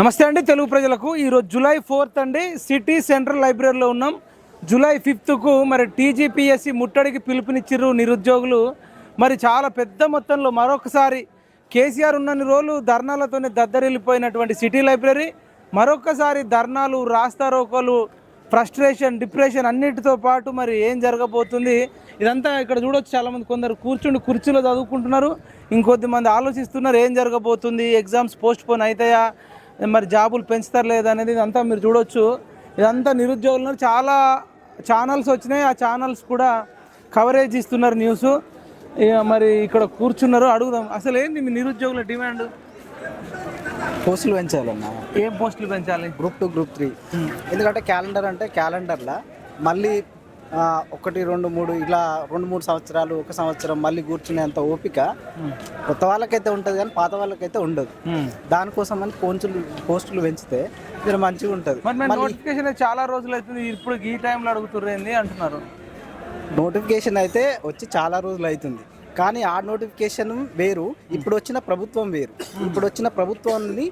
నమస్తే అండి తెలుగు ప్రజలకు. ఈరోజు జూలై 4 అండి, సిటీ సెంట్రల్ లైబ్రరీలో ఉన్నాం. జూలై 5కు మరి టీజీపీఎస్సీ ముట్టడికి పిలుపునిచ్చిర్రు నిరుద్యోగులు. మరి చాలా పెద్ద మొత్తంలో మరొకసారి కేసీఆర్ ఉన్నన్ని రోజులు ధర్నాలతోనే దద్దరిల్లిపోయినటువంటి సిటీ లైబ్రరీ మరొకసారి ధర్నాలు, రాస్తారోకోలు, ఫ్రస్ట్రేషన్, డిప్రెషన్ అన్నిటితో పాటు మరి ఏం జరగబోతుంది ఇదంతా ఇక్కడ చూడొచ్చు. చాలామంది కొందరు కూర్చుండి కుర్చీలో చదువుకుంటున్నారు, ఇంకొద్ది మంది ఆలోచిస్తున్నారు ఏం జరగబోతుంది, ఎగ్జామ్స్ పోస్ట్ పోన్ అవుతాయా, మరి జాబులు పెంచుతారు లేదనేది ఇదంతా మీరు చూడొచ్చు. ఇదంతా నిరుద్యోగులు చాలా ఛానల్స్ వచ్చినాయి, ఆ ఛానల్స్ కూడా కవరేజ్ ఇస్తున్నారు న్యూస్. మరి ఇక్కడ కూర్చున్నారు, అడుగుదాం అసలు ఏంది మీ నిరుద్యోగుల డిమాండ్? పోస్టులు పెంచాలన్నా. ఏం పోస్టులు పెంచాలి? Group 2, group 3. ఎందుకంటే క్యాలెండర్ అంటే క్యాలెండర్లో మళ్ళీ 1, 2, 3 ఇలా 2-3 సంవత్సరాలు, 1 సంవత్సరం మళ్ళీ కూర్చునేంత ఓపిక కొత్త వాళ్ళకైతే ఉంటుంది కానీ పాత వాళ్ళకైతే ఉండదు. దానికోసం అని పోస్టులు పెంచితే ఇది మంచిగా ఉంటుంది. నోటిఫికేషన్ చాలా రోజులు అవుతుంది, ఇప్పుడు ఈ టైంలో అడుగుతుర్రేంది అంటున్నారు. నోటిఫికేషన్ అయితే వచ్చి చాలా రోజులు అవుతుంది కానీ ఆ నోటిఫికేషన్ వేరు, ఇప్పుడు వచ్చిన ప్రభుత్వం వేరు. ఇప్పుడు వచ్చిన ప్రభుత్వాన్ని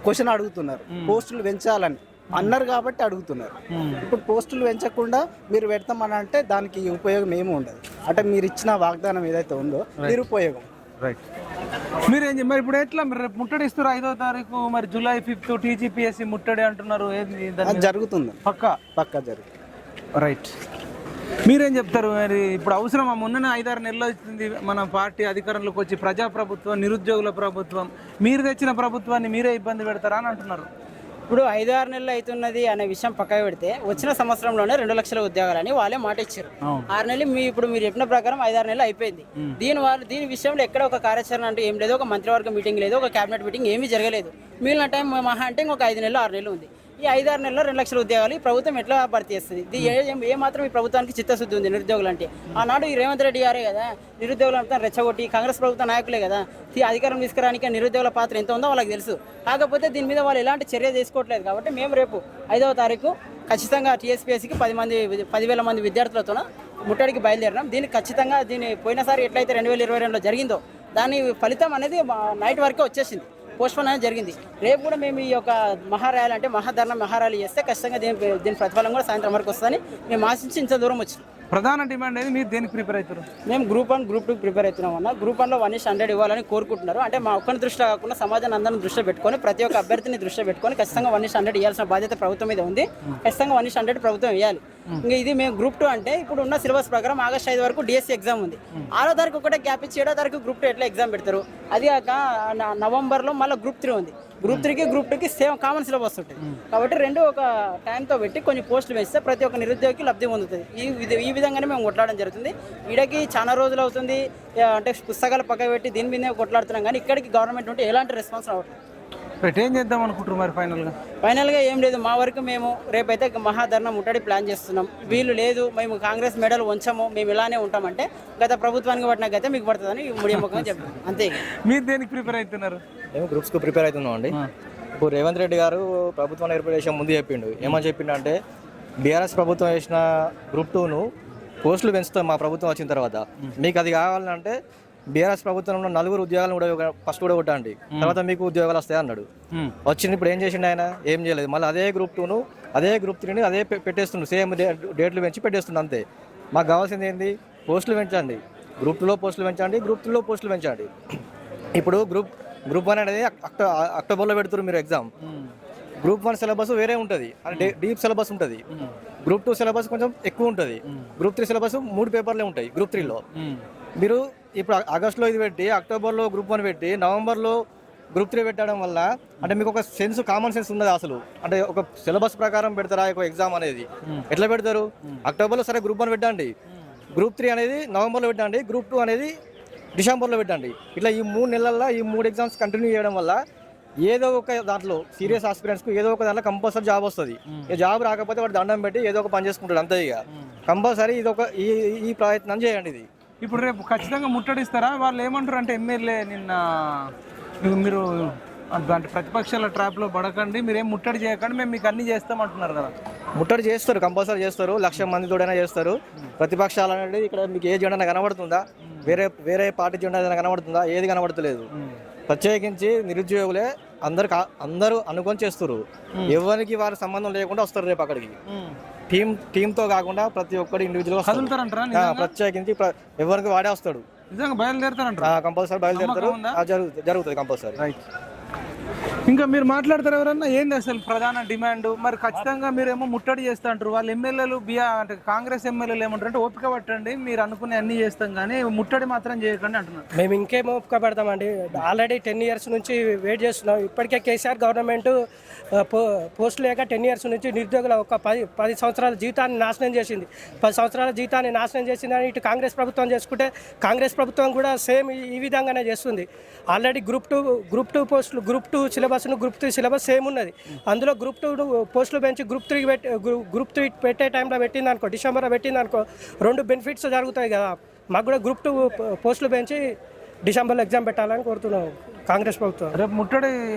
క్వశ్చన్ అడుగుతున్నారు, పోస్టులు పెంచాలని అన్నారు కాబట్టి అడుగుతున్నారు. ఇప్పుడు పోస్టులు పెంచకుండా మీరు పెడతామని అంటే దానికి ఉపయోగం ఏమి ఉండదు. అంటే మీరు ఇచ్చిన వాగ్దానం ఏదైతే ఉందో నిరుపయోగం. రైట్. మీరేం మరి ఇప్పుడు ఎట్లా మీరు రేపు ముట్టడి ఇస్తారు 5వ తారీఖు, మరి జూలై 5 టీజీపీఎస్సీ ముట్టడి అంటున్నారు, జరుగుతుంది? పక్కా జరుగుతుంది. రైట్. మీరేం చెప్తారు మరి? ఇప్పుడు అవసరమా? మొన్ననే 5-6 నెలలు అవుతుంది మన పార్టీ అధికారంలోకి వచ్చి, ప్రజాప్రభుత్వం, నిరుద్యోగుల ప్రభుత్వం, మీరు తెచ్చిన ప్రభుత్వాన్ని మీరే ఇబ్బంది పెడతారా అని అంటున్నారు. ఇప్పుడు 5-6 నెలలు అవుతున్నది అనే విషయం పక్కకు పెడితే వచ్చిన సంవత్సరంలోనే 2 లక్షల ఉద్యోగాలని వాళ్ళే మాట ఇచ్చారు. 6 నెలలు ఇప్పుడు మీరు చెప్పిన ప్రకారం 5-6 నెలలు అయిపోయింది. దీని విషయంలో ఎక్కడ ఒక కార్యాచరణ అంటే ఏం లేదు, ఒక మంత్రివర్గ మీటింగ్ లేదు, ఒక కేబినెట్ మీటింగ్ ఏమీ జరగలేదు. మిగిలిన టైం మహా అంటే ఇంకొక 5 నెలలు 6 నెలలు ఉంది. ఈ 5-6 నెలల్లో 2 లక్షల ఉద్యోగాలు ఈ ప్రభుత్వం ఎట్లా భర్తీ చేస్తుంది? ఏ మాత్రం ఈ ప్రభుత్వానికి చిత్తశుద్ధి ఉంది నిరుద్యోగులు అంటే? ఆనాడు ఈ రేవంత్ రెడ్డి గారే కదా నిరుద్యోగులంతా రెచ్చగొట్టి, కాంగ్రెస్ ప్రభుత్వ నాయకులే కదా అధికారం తీసుకురానికి నిరుద్యోగుల పాత్ర ఎంత ఉందో వాళ్ళకి తెలుసు. కాకపోతే దీని మీద వాళ్ళు ఎలాంటి చర్య తీసుకోవట్లేదు. కాబట్టి మేము రేపు 5వ తారీఖు ఖచ్చితంగా టీఎస్పీఎస్సీకి 10,000 మంది విద్యార్థులతో ముట్టడికి బయలుదేరినాం. దీనికి ఖచ్చితంగా పోయినసారి ఎట్లయితే 2022లో జరిగిందో దాని ఫలితం అనేది నైట్ వరకే వచ్చేసింది, పోస్ట్పోన్ అనేది జరిగింది. రేపు కూడా మేము ఈ యొక్క మహార్యాలీ అంటే మహార్యాలీ చేస్తే ఖచ్చితంగా దీని ప్రతిఫలం కూడా సాయంత్రం వరకు వస్తుందని మేము ఆశించి ఇంత దూరం వచ్చింది. ప్రధాన డిమాండ్ అనేది మీరు దేనికి ప్రిపేర్ అవుతారు? మేము గ్రూప్ 1, గ్రూప్ 2 ప్రిపేర్ అవుతున్నాం అన్న. గ్రూప్ 1లో 1:100 ఇవ్వాలని కోరుకుంటున్నారు. అంటే మా ఒక్కరిని దృష్టిలో కాకుండా సమాజాన్ని అందరిని దృష్టిలో పెట్టుకొని, ప్రతి ఒక్క అభ్యర్థిని దృష్టిలో పెట్టుకొని ఖచ్చితంగా 1:100 ఇవ్వాల్సిన బాధ్యత ప్రభుత్వం మీద ఉంది. ఖచ్చితంగా 1:100 ప్రభుత్వం ఇవ్వాలి. ఇంకా ఇది మేము గ్రూప్ 2 అంటే ఇప్పుడు ఉన్న సిలబస్ ప్రకారం ఆగస్టు 5 వరకు డిఎస్సీ ఎగ్జామ్ ఉంది. 6వ తారీఖు ఒకటే గ్యాప్ ఇచ్చి 7వ తారీఖు గ్రూప్ 2 ఎట్లా ఎగ్జామ్ పెడతారు? అది కాక నవంబర్లో మళ్ళీ గ్రూప్ 3 ఉంది. గ్రూప్ 3కి గ్రూప్ 2కి సేమ్ కామన్ సిలబస్ ఉంటుంది. కాబట్టి రెండు ఒక టైంతో పెట్టి కొన్ని పోస్టులు వేస్తే ప్రతి ఒక్క నిరుద్యోగికి లబ్ధి పొందుతుంది. ఈ విధంగానే మేము కొట్లాడడం జరుగుతుంది. ఈడకి చాలా రోజులు అవుతుంది, అంటే పుస్తకాలు పక్క పెట్టి దీని మీదే కొట్లాడుతున్నాం కానీ ఇక్కడికి గవర్నమెంట్ ఉంటే ఎలాంటి రెస్పాన్స్ అవ్వట్లేదు. ఏం చేద్దాం అనుకుంటారు మరి? ఫైనల్గా ఏం లేదు, మా వరకు మేము రేపైతే మహాధర్నా ముట్టడి ప్లాన్ చేస్తున్నాం. వీళ్ళు లేదు మేము కాంగ్రెస్ మెడల్ ఉంచము, మేము ఇలానే ఉంటామంటే గత ప్రభుత్వానికి పట్టిన గత మీకు పడుతుందని ముడియముఖంగా చెప్తాం. అంతే. మీరు దేనికి ప్రిపేర్ అవుతున్నారు? మేము గ్రూప్స్కు ప్రిపేర్ అవుతున్నాం అండి. ఇప్పుడు రేవంత్ రెడ్డి గారు ప్రభుత్వాన్ని ఏర్పాటు చేసే ముందు చెప్పిండు, ఏమని చెప్పిండు అంటే బీఆర్ఎస్ ప్రభుత్వం వేసిన గ్రూప్ 2ను పోస్టులు పెంచుతాం మా ప్రభుత్వం వచ్చిన తర్వాత, మీకు అది కావాలంటే బీఆర్ఎస్ ప్రభుత్వంలో 4 ఉద్యోగాలను కూడా ఫస్ట్ కూడా కొట్టండి, తర్వాత మీకు ఉద్యోగాలు వస్తాయి అన్నాడు. వచ్చింది. ఇప్పుడు ఏం చేసిండు ఆయన? ఏం చేయలేదు. మళ్ళీ అదే గ్రూప్ 2ను అదే గ్రూప్ 3ని అదే పెట్టేస్తుండు, సేమ్ డేట్లు పెంచి పెట్టేస్తుంది అంతే. మాకు కావాల్సింది ఏంది? పోస్టులు పెంచండి, గ్రూప్ 2లో పోస్టులు పెంచండి, గ్రూప్ 3లో పోస్టులు పెంచండి. ఇప్పుడు గ్రూప్ 1 అనేది అక్టోబర్లో పెడుతున్నారు మీరు ఎగ్జామ్. గ్రూప్ 1 సిలబస్ వేరే ఉంటుంది, అంటే డీప్ సిలబస్ ఉంటుంది. గ్రూప్ 2 సిలబస్ కొంచెం ఎక్కువ ఉంటుంది. గ్రూప్ 3 సిలబస్ 3 పేపర్లే ఉంటాయి గ్రూప్ 3లో. మీరు ఇప్పుడు ఆగస్టులో ఇది పెట్టి, అక్టోబర్లో గ్రూప్ 1 పెట్టి, నవంబర్లో గ్రూప్ 3 పెట్టడం వల్ల అంటే మీకు ఒక కామన్ సెన్స్ ఉన్నది అసలు? అంటే ఒక సిలబస్ ప్రకారం పెడతారా ఒక ఎగ్జామ్ అనేది? ఎట్లా పెడతారు? అక్టోబర్లో సరే గ్రూప్ 1 పెట్టండి, గ్రూప్ 3 అనేది నవంబర్లో పెట్టండి, గ్రూప్ 2 అనేది డిసెంబర్లో పెట్టండి. ఇట్లా ఈ 3 నెలల్లో ఈ 3 ఎగ్జామ్స్ కంటిన్యూ చేయడం వల్ల ఏదో ఒక దాంట్లో సీరియస్ ఆస్పిరెంట్స్కు ఏదో ఒక దాంట్లో కంపల్సరీ జాబ్ వస్తుంది. ఇక జాబ్ రాకపోతే వాడు దండం పెట్టి ఏదో ఒక పని చేసుకుంటాడు అంతే. ఇక కంపల్సరీ ఈ ప్రయత్నం చేయండి. ఇది ఇప్పుడు రేపు ఖచ్చితంగా ముట్టడిస్తారా? వాళ్ళు ఏమంటారు అంటే ఎమ్మెల్యే నిన్న మీరు అంటే ప్రతిపక్షాల ట్రాప్లో పడకండి, మీరేం ముట్టడి చేయకండి, మేము మీకు అన్ని చేస్తామంటున్నారు కదా. ముట్టడి చేస్తారు, కంపల్సరీ చేస్తారు, 1,00,000 మందితోడైనా చేస్తారు. ప్రతిపక్షాలు అనేది ఇక్కడ మీకు ఏ జెండా కనబడుతుందా? వేరే పార్టీ జెండా ఏదైనా కనబడుతుందా? ఏది కనబడతలేదు. ప్రత్యేకించి నిరుద్యోగులే అందరూ అనుకొని చేస్తారు. ఎవరికి వారి సంబంధం లేకుండా వస్తారు రేపు అక్కడికి. టీంతో కాకుండా ప్రతి ఒక్కరు ఇండివిజువల్ కదులుతారంటారా ప్రత్యేకించి ఎవరికి వాడే వస్తాడు. నిజంగా బయలుదేరుతారంటారా? కంపల్సరీ బయలుదేరుతారు. జరుగుతుంది కంపల్సరీ. రైట్. ఇంకా మీరు మాట్లాడతారు ఎవరన్నా ఏంది అసలు ప్రధాన డిమాండ్? మరి ఖచ్చితంగా మీరేమో ముట్టడి చేస్తా అంటారు, వాళ్ళు ఎమ్మెల్యేలు అంటే కాంగ్రెస్ ఎమ్మెల్యేలు ఏమంటారు అంటే ఓపిక పట్టండి, మీరు అనుకునే అన్ని చేస్తాం కానీ ముట్టడి మాత్రం చేయకండి అంటున్నారు. మేము ఇంకేం ఓపిక పడతామండి. ఆల్రెడీ 10 years నుంచి వెయిట్ చేస్తున్నాం. ఇప్పటికే కేసీఆర్ గవర్నమెంట్ పోస్టులు లేక 10 years నుంచి నిరుద్యోగుల ఒక 10 సంవత్సరాల జీవితాన్ని నాశనం చేసింది. 10 సంవత్సరాల జీవితాన్ని నాశనం చేసిందని ఇటు కాంగ్రెస్ ప్రభుత్వం చేసుకుంటే కాంగ్రెస్ ప్రభుత్వం కూడా సేమ్ ఈ విధంగానే చేస్తుంది. ఆల్రెడీ గ్రూప్ టూ పోస్టులు, గ్రూప్ 2 సిలబస్ను గ్రూప్ 3 సిలబస్ సేమ్ ఉన్నది. అందులో గ్రూప్ 2 పోస్టులు పెంచి గ్రూప్ 3 పెట్టే టైంలో పెట్టింది అనుకో, డిసెంబర్లో పెట్టింది అనుకో, 2 బెనిఫిట్స్ జరుగుతాయి కదా. మాకు కూడా గ్రూప్ 2 పోస్టులు పెంచి డిసెంబర్లో ఎగ్జామ్ పెట్టాలని కోరుతున్నాం కాంగ్రెస్ ప్రభుత్వం. రేపు ముట్టడి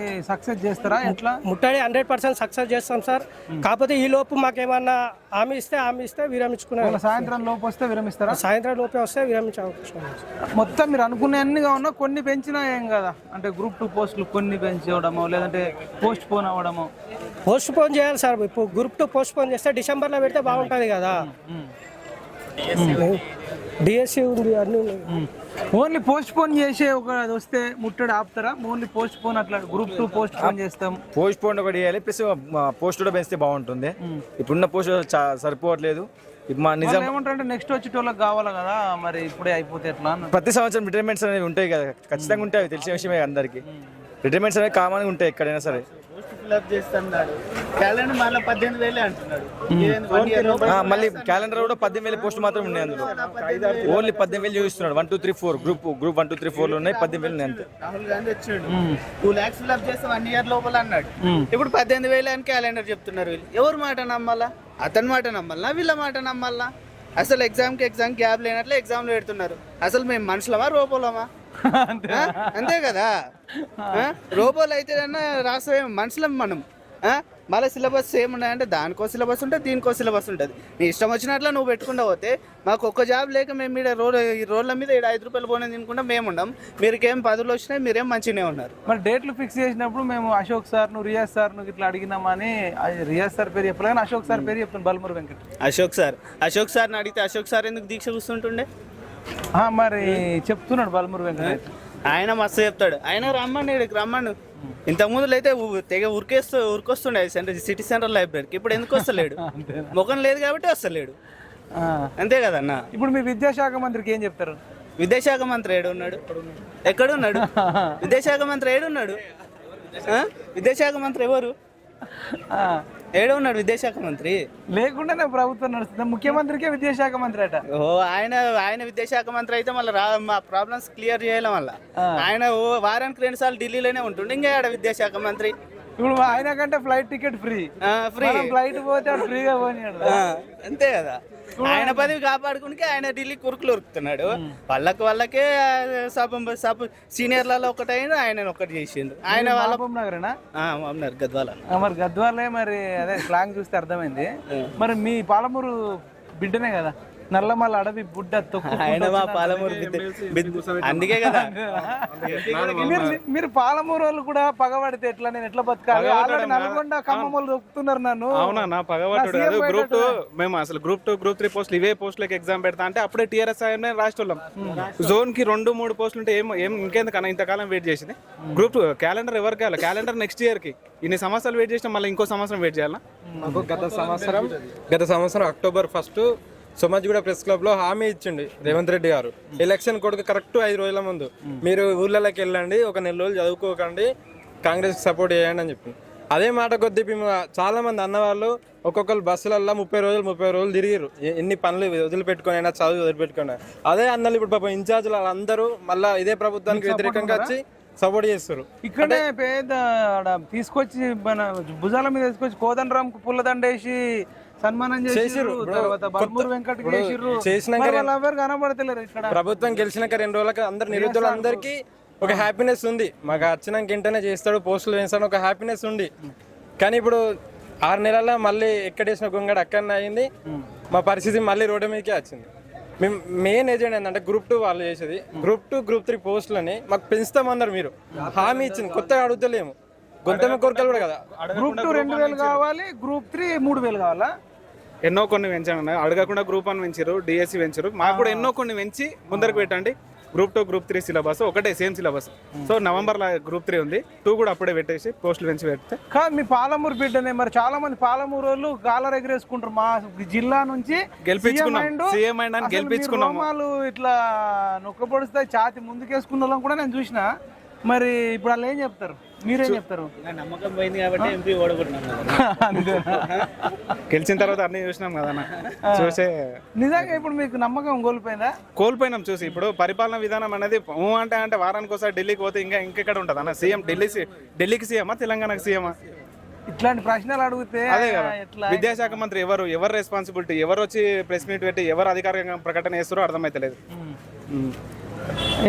సక్సెస్ చేస్తారా? ఎట్లా ముట్టడి 100% సక్సెస్ చేస్తాం సార్. కాకపోతే ఈ లోపు మాకేమన్నా హామీ ఇస్తే విరమించుకున్నాం. సాయంత్రం లోపు వస్తే విరమిస్తారా? సాయంత్రం లోపే వస్తే విరమించే అవకాశం ఉంది. మొత్తం మీరు అనుకునే అన్నిగా ఉన్నా కొన్ని పెంచినా ఏం కదా, అంటే గ్రూప్ 2 పోస్టులు కొన్ని పెంచడమో లేదంటే పోస్ట్ పోన్ అవ్వడమో. పోస్ట్ పోన్ చేయాలి సార్. ఇప్పుడు గ్రూప్ 2 పోస్ట్ పోన్ చేస్తే డిసెంబర్లో పెడితే బాగుంటుంది కదా. డిఎస్సి ఉంది, అన్నీ ఉన్నాయి. ఓన్లీ పోస్ట్ పోన్ చేసే ఒక వస్తే ముట్టడి ఆపుతారా? ఓన్లీ పోస్ట్ పోన్ అట్లా గ్రూప్ 2 పోస్ట్ పోన్ చేస్తాం, పోస్ట్ పోన్ ఒకటి చేయాలి, ప్లస్ పోస్ట్ కూడా పెంచితే బాగుంటుంది. ఇప్పుడున్న పోస్ట్ సరిపోవట్లేదు. మా నిజం ఏమంటారంటే నెక్స్ట్ వచ్చేటోళ్ళకి కావాలి కదా, మరి ఇప్పుడే అయిపోతే ఎట్లా? ప్రతి సంవత్సరం రిటైర్మెంట్స్ అనేవి ఉంటాయి కదా, ఖచ్చితంగా ఉంటాయి. అవి తెలిసిన విషయమే అందరికి. రిటైర్మెంట్స్ అనేవి కామన్గా ఉంటాయి ఎక్కడైనా సరే. మళ్ళీ క్యాలెండర్ కూడా 18,000 పోస్ట్ మాత్రం ఉన్నాయి. అందులో ఓన్లీ 18,000 చూపిస్తున్నాడు. 1 2 3 4 గ్రూప్ 1 2 3 4 ఉన్నాయి. 18,000 ఉన్నాయి అంతే. రాహుల్ గాంధీ వచ్చాడు 2 lakhs ఫిల్ అప్ చేస్తే 1 year లోపల అన్నాడు. ఇప్పుడు 18,000 అని క్యాలెండర్ చెప్తున్నారు. వీళ్ళు ఎవరి మాట నమ్మాలా? అతని మాట నమ్మాలా, వీళ్ళ మాట నమ్మాలా? అసలు ఎగ్జామ్ గ్యాప్ లేనట్లే ఎగ్జామ్లు పెడుతున్నారు. అసలు మేము మనుషులమా రోబోలమా? అంతే కదా. రోబోలు అయితే రాష్ట్ర మనుషులం మనం. మళ్ళీ సిలబస్ సేమ్ ఉన్నాయంటే దానికో సిలబస్ ఉంటుంది, దీనికో సిలబస్ ఉంటుంది. నీ ఇష్టం వచ్చినట్లు నువ్వు పెట్టుకుంటా పోతే మాకు ఒక్క జాబ్ లేక మేము ఈ రోడ్ల మీద 5 రూపాయలు పోనీ తినుకుంటా మేము ఉండం. మీరుకేం 10 వచ్చినాయి, మీరేం మంచిగానే ఉన్నారు. మరి డేట్లు ఫిక్స్ చేసినప్పుడు మేము అశోక్ సార్ను రియాజ్ సార్ను ఇట్లా అడిగినామని, రియాజ్ సార్ పేరు చెప్పలే కానీ అశోక్ సార్ పేరు చెప్తాను, బల్మూరు వెంకట్. అశోక్ సార్ని అడిగితే అశోక్ సార్ ఎందుకు దీక్ష కూర్చుంటుండే? మరి చెప్తున్నాడు బల్మూరు వెంకట్. ఆయన మస్తు చెప్తాడు. ఆయన రమ్మను. ఇంతకుముందు అయితే తెగ ఉరికొస్తుండే సిటీ సెంట్రల్ లైబ్రరీకి. ఇప్పుడు ఎందుకు వస్తలేడు? ముఖం లేదు కాబట్టి వస్తలేడు. అంతే కదన్న. ఇప్పుడు మీ విద్యాశాఖ మంత్రికి ఏం చెప్తారు? విద్యాశాఖ మంత్రి ఏడున్నాడు? ఎక్కడున్నాడు విద్యాశాఖ మంత్రి? ఏడున్నాడు విద్యాశాఖ మంత్రి? ఎవరు ఏడున్నాడు విద్యాశాఖ మంత్రి? లేకుండానే ప్రభుత్వం నడుస్తుంది. ముఖ్యమంత్రికే విద్యాశాఖ మంత్రి అట. ఆయన విద్యాశాఖ మంత్రి అయితే మళ్ళీ మా ప్రాబ్లమ్స్ క్లియర్ చేయాలి. మళ్ళీ ఆయన వారానికి 2 సార్లు ఢిల్లీలోనే ఉంటుండే. ఇంకా ఆడ విద్యాశాఖ మంత్రి. ఇప్పుడు ఆయన కంటే ఫ్లైట్ టికెట్ ఫ్రీ. ఫ్లైట్ పోతే ఫ్రీగా పోనీయాడు. అంతే కదా. ఆయన పదవి కాపాడుకుంటే ఆయన ఢిల్లీ కురుకులు ఉరుకుతున్నాడు. వాళ్ళకే సీనియర్లలో ఒకటైనా ఆయన ఒకటి చేసిండు. ఆయన వాళ్ళ గద్వాల. మరి గద్వాలే. మరి అదే స్లాంగ్ చూస్తే అర్థమైంది. మరి మీ పాలమూరు బిడ్డనే కదా, నల్లమల్ల అడవి బుడ్డ తొక్కు. ఆయన మా పాలమూరు అందుకే కదా. మీరు పాలమూరు వాళ్ళు కూడా పగబడితే ఎట్లా? నేను ఎట్లా బతకాలి? ఆల్రెడీ నల్గొండ ఖమ్మం వాళ్ళు దొక్కుతున్నారు నన్ను. అవునా పగబట్టు కాదు. గ్రూప్ 2 మేము అసలు గ్రూప్ 2 గ్రూప్ 3 పోస్టులు ఇవే పోస్టులకి ఎగ్జామ్ పెడతా అంటే అప్పుడే టీఆర్ఎస్ రాష్ట్రం జోన్ కి 2-3 పోస్టులు ఉంటే ఏం ఇంకెందుకన్నా ఇంతకాలం వెయిట్ చేసింది. గ్రూప్ 2 క్యాలెండర్ ఎవరికి కావాలి? క్యాలెండర్ నెక్స్ట్ ఇయర్ కి. ఇన్ని సంవత్సరాలు వెయిట్ చేసినా మళ్ళీ ఇంకో సంవత్సరం వెయిట్ చేయాలా? గత సంవత్సరం అక్టోబర్ 1 సోమాజిగూడ ప్రెస్ క్లబ్ లో హామీ ఇచ్చిండి రేవంత్ రెడ్డి గారు. ఎలక్షన్ కొడుకు కరెక్ట్ 5 రోజుల ముందు మీరు ఊర్లలోకి వెళ్ళండి, ఒక 4 రోజులు చదువుకోకండి, కాంగ్రెస్ సపోర్ట్ చేయండి అని చెప్పి. అదే మాట కొద్దీ చాలా మంది అన్నవాళ్ళు ఒక్కొక్కరు బస్సులల్లో 30 రోజులు తిరిగిరు. ఎన్ని పనులు వదిలిపెట్టుకొని అయినా చదువు వదిలిపెట్టుకుని. అదే అన్నలు ఇప్పుడు పాపం ఇన్ఛార్జ్లు వాళ్ళందరూ మళ్ళీ ఇదే ప్రభుత్వానికి వ్యతిరేకంగా వచ్చి సపోర్ట్ చేస్తారు. ఇక్కడే పేద తీసుకొచ్చి మన భుజాల మీద తీసుకొచ్చి కోదండరామ్ కు పుల్లదండేసి సన్మానం చేసిర్రు. తర్వాత బల్మూరు వెంకట్ కనబడతలేరు. ఇక్కడ ప్రభుత్వం గెలిచినాక 2 రోజులకి అందరు నిరుద్యోగులందరికీ ఒక హ్యాపీనెస్ ఉంది. మాకు వచ్చినాక ఇంటనే చేస్తాడు, పోస్టులు వేస్తాడు, ఒక హ్యాపీనెస్ ఉంది. కానీ ఇప్పుడు 6 నెలల్లో మళ్ళీ ఎక్కడేసిన గొంగడ అక్కడనే అయింది. మా పరిస్థితి మళ్ళీ రోడ్డు మీదకే వచ్చింది. మేము మెయిన్ ఏజెంట్ ఏంటంటే గ్రూప్ 2 వాళ్ళు చేసేది. గ్రూప్ 2 గ్రూప్ 3 పోస్టులని మాకు పెంచుతామన్నారు. మీరు హామీ ఇచ్చింది, కొత్తగా అడుగుతలేము. గొంతెమ్మ కోరికలు కూడా కదా. గ్రూప్ 2 2,000 కావాలి, గ్రూప్ 3 3,000 కావాలా? ఎన్నో కొన్ని పెంచాను, అడగకుండా గ్రూప్ 1 పెంచారు, డిఎస్సి పెంచారు, మాకు కూడా ఎన్నో కొన్ని పెంచి ముందరకు పెట్టండి. గ్రూప్ 2 గ్రూప్ 3 సిలబస్ ఒకటే సేమ్ సిలబస్. సో నవంబర్లో గ్రూప్ 3 ఉంది, 2 కూడా అప్పుడే పెట్టేసి పోస్టులు పెంచి పెడితే. కాదు మీ పాలమూరు బిడ్డనే, మరి చాలా మంది పాలమూరు వాళ్ళు గాలర్ ఎగరేసుకుంటారు. మా జిల్లా నుంచి గెలిపించుకున్నాం, సీఎం అయినా అసలు గెలిపించుకున్నాం. మీ రోమాలు ఇట్లా నొక్కపొడిస్తే ఛాతి ముందుకేసుకున్న వాళ్ళని కూడా నేను చూసిన. మరి ఇప్పుడు వాళ్ళు ఏం చెప్తారు, మీరేం చెప్తారు? నమ్మకం పోయింది కాబట్టి ఎంపీ ఓడగొట్టినాం. గెలిచిన తర్వాత అన్ని చూసినాం కదా చూసే. నిజంగా ఇప్పుడు మీకు నమ్మకం కోల్పోయినాం చూసి. ఇప్పుడు పరిపాలన విధానం అనేది అంటే వారానికి ఒకసారి ఢిల్లీకి పోతే ఇంకెక్కడ ఉంటుంది అన్న? సీఎం ఢిల్లీకి సీఎమా, తెలంగాణకి సీఎమా? ఇట్లాంటి ప్రశ్నలు అడిగితే అదే కదా. విద్యాశాఖ మంత్రి ఎవరు రెస్పాన్సిబిలిటీ, ఎవరు వచ్చి ప్రెస్ మీట్ పెట్టి ఎవరు అధికారికంగా ప్రకటన చేస్తారో అర్థమైతలేదు.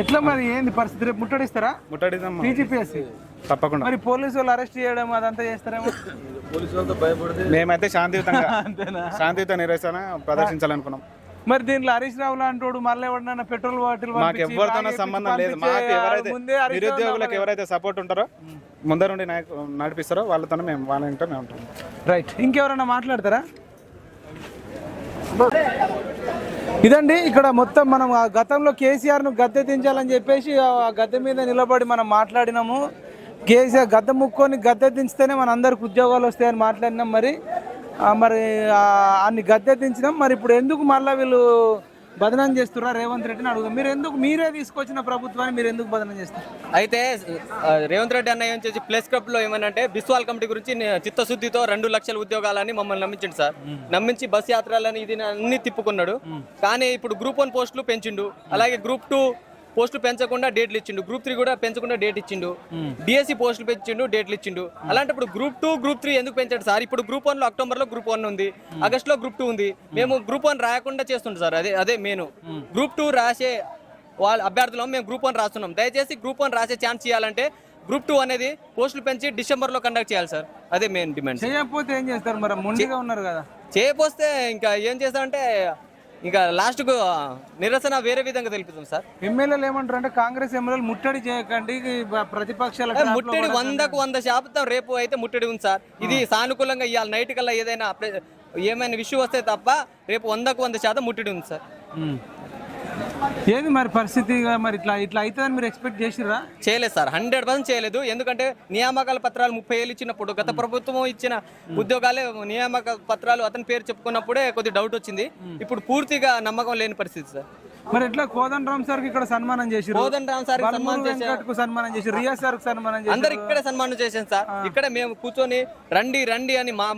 ఎట్లా మరి ఏంది పరిస్థితి? రేపు ముట్టడిస్తారా? ముట్టడిద్దాం టీజీపీఎస్సీ తప్పకుండా. మరి పోలీసు వాళ్ళు అరెస్ట్ చేయడం అదంతా చేస్తారేమో. మేమైతే శాంతియుత నిరసన ప్రదర్శించాలనుకున్నాం. మరి దీంట్లో హరీష్ రావు లాంటి మళ్ళీ ఎవరినైనా పెట్రోల్ బాటిల్ మాకు ఎవరితోనో సంబంధం లేదు. మాకు ఎవరైతే నిరుద్యోగులకు ఎవరైతే సపోర్ట్ ఉంటారో ముందరుండి నడిపిస్తారో వాళ్ళతోనే మేము ఉంటాం. రైట్, ఇంకెవరైనా మాట్లాడతారా? ఇదండి ఇక్కడ మొత్తం మనం ఆ గతంలో కేసీఆర్ను గద్దె దించాలని చెప్పేసి ఆ గద్దె మీద నిలబడి మనం మాట్లాడినాము. కేసీఆర్ గద్దె ముక్కొని గద్దె దించితేనే మన అందరికి ఉద్యోగాలు వస్తాయని మాట్లాడినాం. మరి అన్ని గద్దె దించినాం. మరి ఇప్పుడు ఎందుకు మళ్ళీ వీళ్ళు బదనాం చేస్తున్నా రేవంత్ రెడ్డిని అడుగుతాం. మీరే తీసుకొచ్చిన ప్రభుత్వాన్ని మీరు ఎందుకు బదనాం చేస్తారు? అయితే రేవంత్ రెడ్డి అన్న ఏం చేసి ప్లేస్ క్లబ్ లో ఏమనంటే బిస్వాల్ కమిటీ గురించి చిత్తశుద్ధితో 2 లక్షల ఉద్యోగాలని మమ్మల్ని నమ్మించండి సార్. నమ్మించి బస్ యాత్రలని ఇది అన్ని తిప్పుకున్నాడు. కానీ ఇప్పుడు గ్రూప్ 1 పోస్టులు పెంచిండు, అలాగే గ్రూప్ 2 పోస్టులు పెంచకుండా డేట్లు ఇచ్చిండు, గ్రూప్ 3 కూడా పెంచకుండా డేట్ ఇచ్చిండు, డిఎస్సి పోస్టులు పెంచిండు, డేట్లు ఇచ్చిండు. అలాంటప్పుడు గ్రూప్ 2 గ్రూప్ 3 ఎందుకు పెంచాడు సార్? ఇప్పుడు గ్రూప్ 1 లో అక్టోబర్లో గ్రూప్ 1 ఉంది, ఆగస్టులో గ్రూప్ 2 ఉంది. మేము గ్రూప్ 1 రాయకుండా చేస్తుంటాం సార్. అదే మెయిన్. గ్రూప్ 2 రాసే వాళ్ళ అభ్యర్థులు మేము గ్రూప్ 1 రాస్తున్నాం. దయచేసి గ్రూప్ 1 రాసే ఛాన్స్ ఇవ్వాలంటే గ్రూప్ 2 అనేది పోస్టులు పెంచి డిసెంబర్లో కండక్ట్ చేయాలి సార్. అదే మెయిన్ డిమాండ్. చేయకపోతే ఏం చేస్తారు? మరి మొండిగా ఉన్నారు కదా. చేయపోతే ఇంకా ఏం చేస్తారంటే ఇంకా లాస్ట్ కు నిరసన వేరే విధంగా తెలుపుతాం సార్. ఎమ్మెల్యేలు ఏమంటారు అంటే కాంగ్రెస్ ఎమ్మెల్యేలు ముట్టడి చేయకండి, ప్రతిపక్షాల ముట్టడి 100% రేపు అయితే ముట్టడి ఉంది సార్. ఇది సానుకూలంగా ఇవాళ నైట్ కల్లా ఏమైనా ఇష్యూ వస్తే తప్ప రేపు 100% ముట్టడి ఉంది సార్. ఏది మరి పరిస్థితి? మరి ఇట్లా అవుతుందని మీరు ఎక్స్పెక్ట్ చేసిరా? చేయలేదు సార్, 100% చేయలేదు. ఎందుకంటే నియామకాల పత్రాలు 30 ఏళ్ళు ఇచ్చినప్పుడు గత ప్రభుత్వం ఇచ్చిన ఉద్యోగాలే నియామక పత్రాలు అతని పేరు చెప్పుకున్నప్పుడే కొద్దిగా డౌట్ వచ్చింది. ఇప్పుడు పూర్తిగా నమ్మకం లేని పరిస్థితి సార్. మరి ఎట్లా కోదండరామ్ సార్ కి ఇక్కడ సన్మానం చేశారు, కోదండరామ్ సార్ సన్మానం చేశారు, రియా సార్ సన్మానం చేశారు, అందరు ఇక్కడే సన్మానం చేశాను సార్. ఇక్కడ మేము కూర్చొని రండి అని మా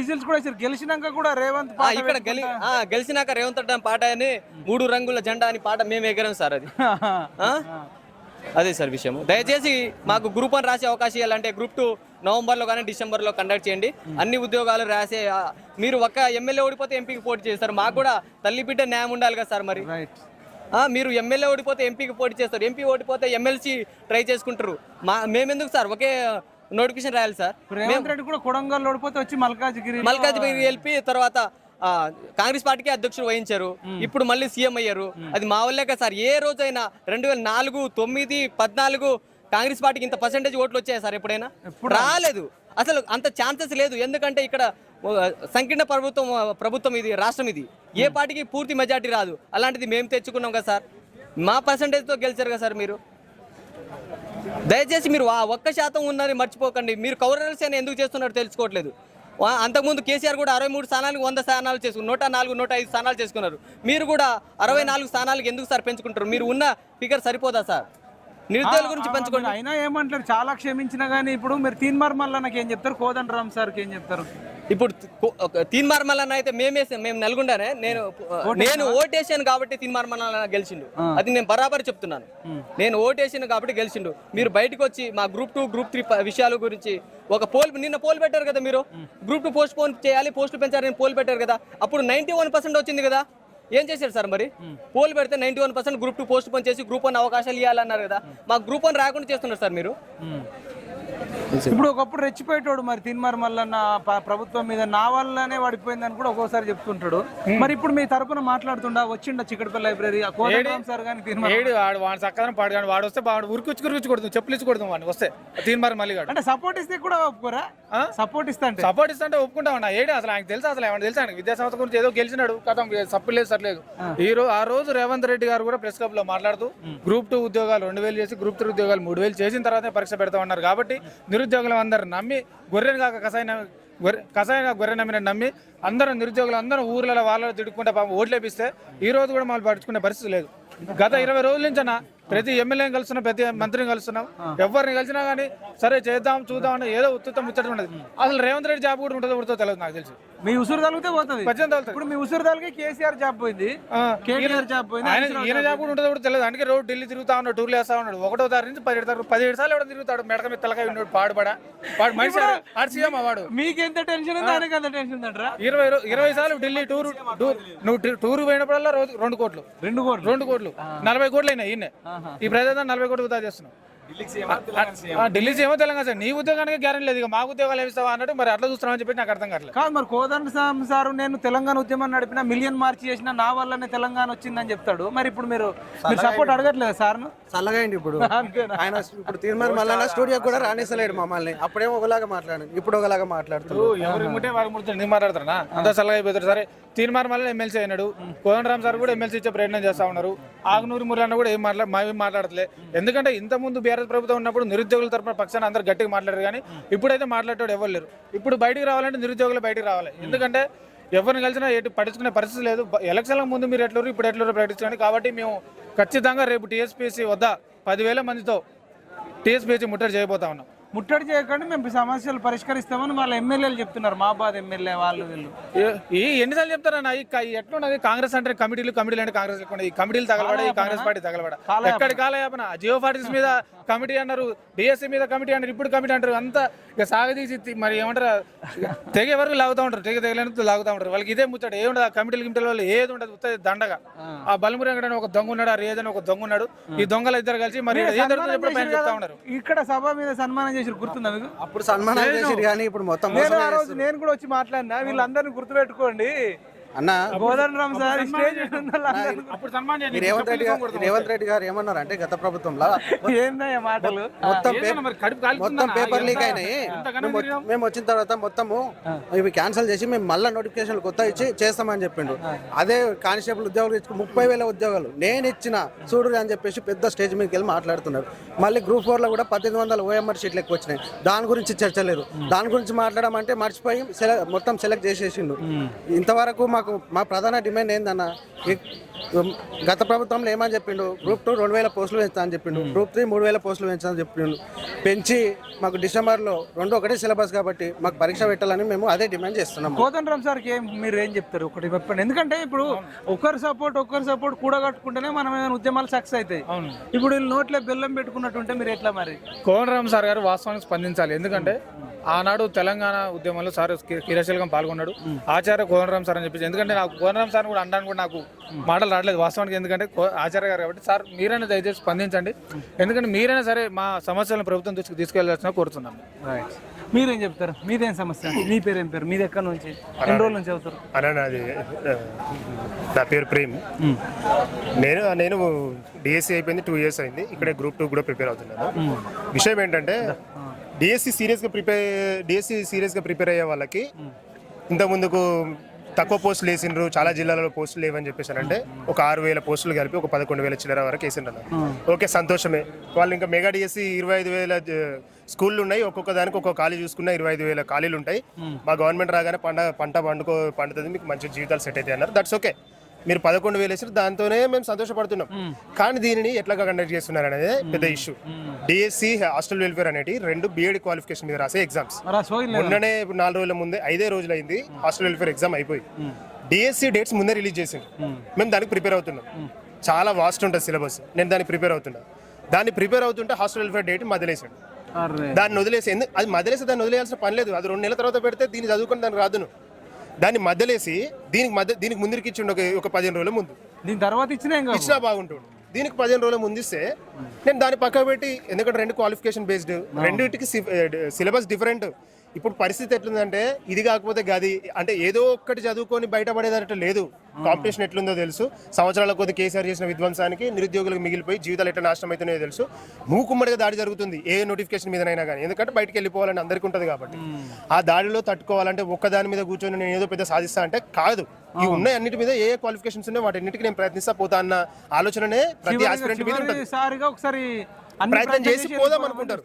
విజిల్స్ కూడా గెలిచినాక కూడా రేవంత్ ఇక్కడ గెలిచినాక రేవంత్ రెడ్డి పాట అని 3 రంగుల జెండా అని పాట మేము ఎగరాం సార్. అది అదే సార్ విషయం. దయచేసి మాకు గ్రూప్ 1 రాసే అవకాశం ఇవ్వాలంటే గ్రూప్ 2 నవంబర్లో కానీ డిసెంబర్లో కండక్ట్ చేయండి. అన్ని ఉద్యోగాలు రాసే మీరు ఒక్క ఎమ్మెల్యే ఓడిపోతే ఎంపీకి పోటీ చేస్తారు. మాకు కూడా తల్లి బిడ్డ న్యాయం ఉండాలి కదా సార్. మరి మీరు ఎమ్మెల్యే ఓడిపోతే ఎంపీకి పోటీ చేస్తారు, ఎంపీ ఓడిపోతే ఎమ్మెల్సీ ట్రై చేసుకుంటారు. మేమెందుకు సార్ ఒకే నోటిఫికేషన్ రాయాలి సార్? రేవంత్ రెడ్డి కూడా కొడంగల్ ఓడిపోతే వచ్చి మల్కాజ్గిరి వెళ్ళి తర్వాత కాంగ్రెస్ పార్టీకి అధ్యక్షుడు వహించారు. ఇప్పుడు మళ్ళీ సీఎం అయ్యారు. అది మా వల్లే కదా సార్. ఏ రోజైనా 2004, 9, 14 కాంగ్రెస్ పార్టీకి ఇంత పర్సెంటేజ్ ఓట్లు వచ్చాయి సార్? ఎప్పుడైనా రాలేదు. అసలు అంత ఛాన్సెస్ లేదు. ఎందుకంటే ఇక్కడ సంకీర్ణ ప్రభుత్వం ఇది, రాష్ట్రం ఇది. ఏ పార్టీకి పూర్తి మెజార్టీ రాదు. అలాంటిది మేము తెచ్చుకున్నాం కదా సార్. మా పర్సెంటేజ్తో గెలిచారు కదా సార్. మీరు దయచేసి మీరు 1% ఉన్నది మర్చిపోకండి. మీరు కౌరసేన ఎందుకు చేస్తున్నారో తెలుసుకోవట్లేదు. అంతకుముందు కేసీఆర్ కూడా 63 స్థానాలకు 100 స్థానాలు చేసుకున్నారు, 104, 105 స్థానాలు చేసుకున్నారు. మీరు కూడా 64 స్థానాలకు ఎందుకు సార్ పెంచుకుంటారు? మీరు ఉన్న ఫిగర్ సరిపోదా సార్? నిరుద్యోగుల గురించి పెంచుకోండి. అయినా ఏమంటారు, చాలా క్షమించినా కానీ ఇప్పుడు మీరు తీన్మార్ మల్లన్నకి ఏం చెప్తారు, కోదండరామ్ సార్కి ఏం చెప్తారు? ఇప్పుడు తీన్మార్ మల్లన్న అయితే మేము నల్గొండనే, నేను ఓటేసాను కాబట్టి తీన్మార్ మల్లన్న గెలిచిండు. అది నేను బరాబర్ చెప్తున్నాను. నేను ఓటేసాను కాబట్టి గెలిచిండు. మీరు బయటకు వచ్చి మా గ్రూప్ 2, గ్రూప్ 3 విషయాల గురించి నిన్న పోల్ పెట్టారు కదా. మీరు గ్రూప్ 2 పోస్ట్ పోన్ చేయాలి, పోస్టులు పెంచారని పోల్ పెట్టారు కదా. అప్పుడు 91% వచ్చింది కదా. ఏం చేశారు సార్? మరి పోల్ పెడితే 91% గ్రూప్ 2 పోస్ట్ పోన్ చేసి గ్రూప్ 1 అవకాశాలు ఇవ్వాలన్నారు కదా. మాకు గ్రూప్ 1 రాకుండా చేస్తున్నారు సార్ మీరు. ఇప్పుడు ఒకప్పుడు రెచ్చిపోయేటోడు మరి తిన్మార్ మల్లన్న ప్రభుత్వం మీద నా వల్లనే పడిపోయిందని కూడా ఒక్కోసారి చెప్తుంటాడు. మరి ఇప్పుడు మీ తరపున మాట్లాడుతుండా వచ్చిండ చిక్కడపల్లి లైబ్రరీ కోదండరామ్ సార్ కానీ తిన్మార్ ఏడు వాడు చక్కదనం పాడు కానీ వాడు వస్తే వాడు ఉరికి కొడుతుంది, చెప్పులు ఇచ్చి కొడుతుంది వాడిని వస్తే తీన్మార్ మళ్ళీ అంటే సపోర్ట్ ఇస్తే కూడా ఒప్పుకోరా? సపోర్ట్ ఇస్తా అంటే సపోర్ట్ ఇస్తా అంటే ఒప్పుకుంటామన్నా. ఏడు అసలు ఆయనకు తెలుసు, అసలు ఏమన్నా తెలుసు ఆయనకు విద్యాసంస్థ గురించి ఏదో గెలిచినాడు కథం సప్పు లేదు సర్లేదు. ఆ రోజు రేవంత్ రెడ్డి గారు కూడా ప్రెస్ క్లబ్ లో మాట్లాడుతూ గ్రూప్ 2 ఉద్యోగాలు 2000 చేసి గ్రూప్ 3 ఉద్యోగాలు 3000 చేసిన తర్వాతే పరీక్ష పెడతామన్నారు. కాబట్టి నిరుద్యోగులు అందరూ నమ్మి గొర్రెను కాక కసాయిగా గొర్రె నమ్మిన నమ్మి అందరూ నిరుద్యోగులు అందరూ ఊర్లలో వాళ్ళలో తిడుకుంటే పాపం ఓట్లేపిస్తే ఈ రోజు కూడా మమ్మల్ని పట్టించుకునే పరిస్థితి లేదు. గత 20 రోజుల నుంచి అన్న ప్రతి ఎమ్మెల్యేని కలుస్తున్నాం, ప్రతి మంత్రిని కలుస్తున్నాం, ఎవరిని కలిసినా కానీ సరే చేద్దాం చూద్దాం అంటే ఏదో ఉత్తుతం ముచ్చట ఉండదు. అసలు రేవంత్ రెడ్డి జాబ్ కూడా ఉంటుందో ఉంటుందో తెలియదు నాకు తెలిసి. మీ ఉసురు తగిలితే పోతుంది. ఇప్పుడు మీ ఉసురు తగిలి కేసీఆర్ జాబ్ పోయింది, కేటీఆర్ జాబ్ పోయింది, ఈయన జాబ్ కూడా ఉంటుందో కూడా తెలియదు. అందుకే రోజు ఢిల్లీ తిరుగుతా ఉన్నాడు, టూర్లు వేస్తా ఉన్నాడు. 1వ తారీఖు నుంచి 17 సార్లు ఎవడో తిరుగుతాడు, మెడక మీద తలకాయ ఉన్నాడు, వాడు మనిషి ఆర్సీఎం వాడు. మీకెంత టెన్షన్ ఉంది, ఆయనకి అంత టెన్షన్ అంటారా? 20 సార్లు ఢిల్లీ నువ్వు టూర్ పోయినప్పుడల్లా రోజు 2 కోట్లు 40 కోట్లు అయినా ఈయన ఈ ప్రజలు 40 కోట్లు వృధా చేస్తున్నాం. ఢిల్లీ ఏమో తెలంగాణ సార్ నీ ఉద్యోగానికి గ్యారెంటీ లేదు, ఇక మా ఉద్యోగాలు ఏమిస్తావా అన్నట్టు మరి అట్లా చూస్తున్నామని చెప్పి నాకు అర్థం కావట్లేదు. కాదు మరి కోదండరామ్ సార్ నేను తెలంగాణ ఉద్యమం నడిపిన మిలియన్ మార్చి చేసిన నా వల్లనే తెలంగాణ వచ్చిందని చెప్తాడు. మరి ఇప్పుడు మీరు సపోర్ట్ అడగట్లేదు సార్? చల్లగాయండి ఇప్పుడు ఆయన ఇప్పుడు తీర్మానం మళ్ళీ స్టూడియో కూడా రాణిస్తలేడు మమ్మల్ని. అప్పుడేమో ఒకలాగా మాట్లాడాడు, ఇప్పుడు ఒకలాగా మాట్లాడుతాడు. ఎవరు ముట్టే వారు ముడితే నేను మాట్లాడతారా? అంతా చల్లగా అయిపోతారు. సరే తీర్మానం వల్ల ఎమ్మెల్సీ అయినాడు, కోదండరామ్ సార్ కూడా ఎమ్మెల్సీ ఇచ్చే ప్రయత్నం చేస్తా ఉన్నారు. ఆగ్నూరి మురళి కూడా ఏం మాట్లాడట్లే. ఎందుకంటే ఇంత ముందు బీఆర్ఎస్ ప్రభుత్వం ఉన్నప్పుడు నిరుద్యోగుల తరపున పక్షాన అందరు గట్టిగా మాట్లాడారు, కానీ ఇప్పుడైతే మాట్లాడేవాడు ఎవరు లేరు. ఇప్పుడు బయటికి రావాలంటే నిరుద్యోగులు బయటికి రావాలి. ఎందుకంటే ఎవరిని కలిసినా ఎటు పట్టించుకునే పరిస్థితి లేదు. ఎలక్షన్ల ముందు మీరు ఎట్లరు ఇప్పుడు ఎట్లరు ప్రకటించండి. కాబట్టి మేము ఖచ్చితంగా రేపు టీఎస్పీఎస్సీ వద్ద 10,000 మందితో టీఎస్పీఎస్సీ ముట్టడి చేయబోతా ఉన్నాం. ముట్టడి చేయకండి, మేము సమస్యలు పరిష్కరిస్తామని వాళ్ళ ఎమ్మెల్యేలు చెప్తున్నారు. మాబాద్ ఎమ్మెల్యే వాళ్ళు వీళ్ళు ఎన్నిసార్లు చెప్తారన్న ఎట్లున్నది? కాంగ్రెస్ అంటే కమిటీలు అంటే కాంగ్రెస్ ఈ కమిటీలు తగలబడ, ఈ కాంగ్రెస్ పార్టీ తగలబడ. ఎక్కడి కాలయాపన జియో పార్టీస్ మీద కమిటీ అన్నారు, డిఎస్సీ మీద కమిటీ అన్నారు, ఇప్పుడు కమిటీ అంటారు. అంతా ఇక సాగదీసి మరి ఏమంటారు తెగే వరకు లాగుతూ ఉంటారు, తెగలేని లాగుతూ ఉంటారు. వాళ్ళకి ఇదే ముచ్చట ఏముండదు. ఆ కమిటీల వల్ల ఏది ఉండదు, ఉత్తది దండగా. ఆ బలమురి వెంకట ఒక దొంగ ఉన్నాడు, ఆ రేజ్ అని ఒక దొంగ ఉన్నాడు. ఈ దొంగలు ఇద్దరు కలిసి మరి ఏం జరుగుతుందో చెప్తా ఉన్నారు. ఇక్కడ సభ మీద సన్మానం చేసి గుర్తుందా మీకు? అప్పుడు సన్మానం చేసిరు కానీ ఇప్పుడు మొత్తం నేను కూడా వచ్చి మాట్లాడినా. వీళ్ళందరినీ గుర్తుపెట్టుకోండి అన్న. కోదండరామ్ సార్ రేవంత్ రెడ్డి గారు ఏమన్నారు అంటే గత ప్రభుత్వంలో ఏందయ్యా మాటలు, మొత్తం పేపర్ లీక్ అయినాయి, మేము వచ్చిన తర్వాత మొత్తము ఇవి క్యాన్సిల్ చేసి మేము మళ్ళీ నోటిఫికేషన్ కొత్త ఇచ్చి చేస్తామని చెప్పిండు. అదే కానిస్టేబుల్ ఉద్యోగాలు ఇచ్చి 30,000 ఉద్యోగాలు నేను ఇచ్చిన చూడు అని చెప్పేసి పెద్ద స్టేజ్ మీదకి వెళ్ళి మాట్లాడుతున్నారు. మళ్ళీ గ్రూప్ 4లో కూడా 1800 OMR షీట్లు ఎక్కువ వచ్చినాయి. దాని గురించి చర్చ లేదు. దాని గురించి మాట్లాడమంటే మర్చిపోయి మొత్తం సెలెక్ట్ చేసేసిండు. ఇంతవరకు మా ప్రధాన డిమాండ్ ఏందన్న, గత ప్రభుత్వంలో ఏమని చెప్పిండు, గ్రూప్ 2 2,000 పోస్టులు పెంచుతా అని చెప్పిండు, గ్రూప్ 3 3,000 పోస్టులు పెంచుతా చెప్పిండు. పెంచి మాకు డిసెంబర్లో 2 ఒకటే సిలబస్ కాబట్టి మాకు పరీక్ష పెట్టాలని మేము అదే డిమాండ్ చేస్తున్నాం. కోదండరామ్ సార్కి మీరు ఏం చెప్తారు ఒకటి చెప్పండి. ఎందుకంటే ఇప్పుడు ఒకరి సపోర్ట్ కూడగట్టుకుంటేనే మనం ఏమైనా ఉద్యమాలు సక్సెస్ అవుతాయి. ఇప్పుడు వీళ్ళు నోట్లో బెల్లం పెట్టుకున్నట్టుంటే మీరు ఎట్లా మరి? కోదండరామ్ సార్ గారు వాస్తవానికి స్పందించాలి. ఎందుకంటే ఆనాడు తెలంగాణ ఉద్యమంలో సార్ క్రియాశీలకంగా పాల్గొన్నాడు, ఆచార్య కోదండరామ్ సార్ అని చెప్పేసి. ఎందుకంటే నాకు కోదండరామ్ సార్ కూడా అనడానికి కూడా నాకు మాటలు రావట్లేదు వాస్తవానికి. ఎందుకంటే ఆచార్య గారు కాబట్టి సార్ మీరైనా దయచేసి స్పందించండి. ఎందుకంటే మీరైనా సరే మా సమస్యలను ప్రభుత్వం తీసుకెళ్లాల్సిన కోరుతున్నాం. మీరేం చెప్తారు? మీదేం సమస్య? మీ పేరు ఏం పేరు? మీది ఎక్కడి నుంచి ఎన్ని రోజుల నుంచి అవుతారు? నాది నా పేరు ప్రేమ్. నేను డిఎస్సీ అయిపోయింది, 2 years అయింది. ఇక్కడే గ్రూప్ 2 కూడా ప్రిపేర్ అవుతున్నాను. విషయం ఏంటంటే డిఎస్సీ సీరియస్గా ప్రిపేర్ అయ్యే వాళ్ళకి ఇంతకుముందుకు తక్కువ పోస్టులు వేసిండ్రు, చాలా జిల్లాలలో పోస్టులు లేవని చెప్పేసారంటే ఒక 6,000 పోస్టులు కలిపి ఒక 11,000 చిల్లర వరకు వేసిండ్రు. ఓకే, సంతోషమే. వాళ్ళు ఇంకా మెగా డిఎస్సీ 25,000 స్కూళ్ళు ఉన్నాయి, ఒక్కొక్క దానికి ఒక్కొక్క ఖాళీ చూసుకున్న 25,000 ఖాళీలు ఉంటాయి. మా గవర్నమెంట్ రాగానే పంట పండుతుంది, మీకు మంచి జీవితాలు సెట్ అవుతాయి అన్నారు. That's okay. మీరు 11,000 వేసారు, దాంతోనే మేము సంతోషపడుతున్నాం. కానీ దీనిని ఎట్లా కండక్ట్ చేస్తున్నారు అనేది పెద్ద ఇష్యూ. డిఎస్సి హాస్టల్ వెల్ఫేర్ అనేటి 2 BEd క్వాలిఫికేషన్ మీద రాసే ఎగ్జామ్స్. మొన్ననే 4 రోజుల ముందే 5 రోజులు అయింది హాస్టల్ వెల్ఫేర్ ఎగ్జామ్ అయిపోయి. డిఎస్సి డేట్స్ ముందే రిలీజ్ చేసింది. మేము దానికి ప్రిపేర్ అవుతున్నాం. చాలా వాస్ట్ ఉంటుంది సిలబస్. నేను దానికి ప్రిపేర్ అవుతుంటే హాస్టల్ వెల్ఫేర్ డేట్ మదిలేసాడు. దాన్ని వదిలేసి అది మదిలేసి దాన్ని వదిలేయాల్సిన పని లేదు. అది 2 నెలల తర్వాత పెడితే దీన్ని చదువుకుని దానికి రాదును. దాన్ని మధ్యలేసి దీనికి ముందుకి ఇచ్చిండు ఒక 15 రోజుల ముందు. దీని తర్వాత ఇచ్చినా బాగుంటుంది. దీనికి 15 రోజుల ముందు ఇస్తే నేను దాన్ని పక్క పెట్టి, ఎందుకంటే రెండు క్వాలిఫికేషన్ బేస్డ్, రెండింటికి సిలబస్ డిఫరెంట్. ఇప్పుడు పరిస్థితి ఎట్లుందంటే ఇది కాకపోతే గది అంటే ఏదో ఒక్కటి చదువుకొని బయటపడేదన్నట్టు లేదు. కాంపిటీషన్ ఎట్లుందో తెలుసు. సంవత్సరాల కొద్ది కేసీఆర్ చేసిన విధ్వంసానికి నిరుద్యోగులకు మిగిలిపోయి జీవితాలు ఎట్లా నాశనం అవుతున్నాయో తెలుసు. మూకుమ్మడిగా దాడి జరుగుతుంది ఏ నోటిఫికేషన్ మీదనైనా కానీ, ఎందుకంటే బయటకు వెళ్ళిపోవాలని అందరికీ ఉంటుంది కాబట్టి. ఆ దాడిలో తట్టుకోవాలంటే ఒక్కదాని మీద కూర్చొని నేను ఏదో పెద్ద సాధిస్తా అంటే కాదు. ఈ ఉన్నాయి అన్నిటి మీద ఏ క్వాలిఫికేషన్స్ ఉన్నాయో వాటన్నిటికీ నేను ప్రయత్నిస్తా పోతా అన్న ఆలోచననే ప్రతి ఆస్పిరెంట్ మీద ఉంటుంది. ఒకసారి ప్రయత్నం చేసి పోదాం అనుకుంటారు.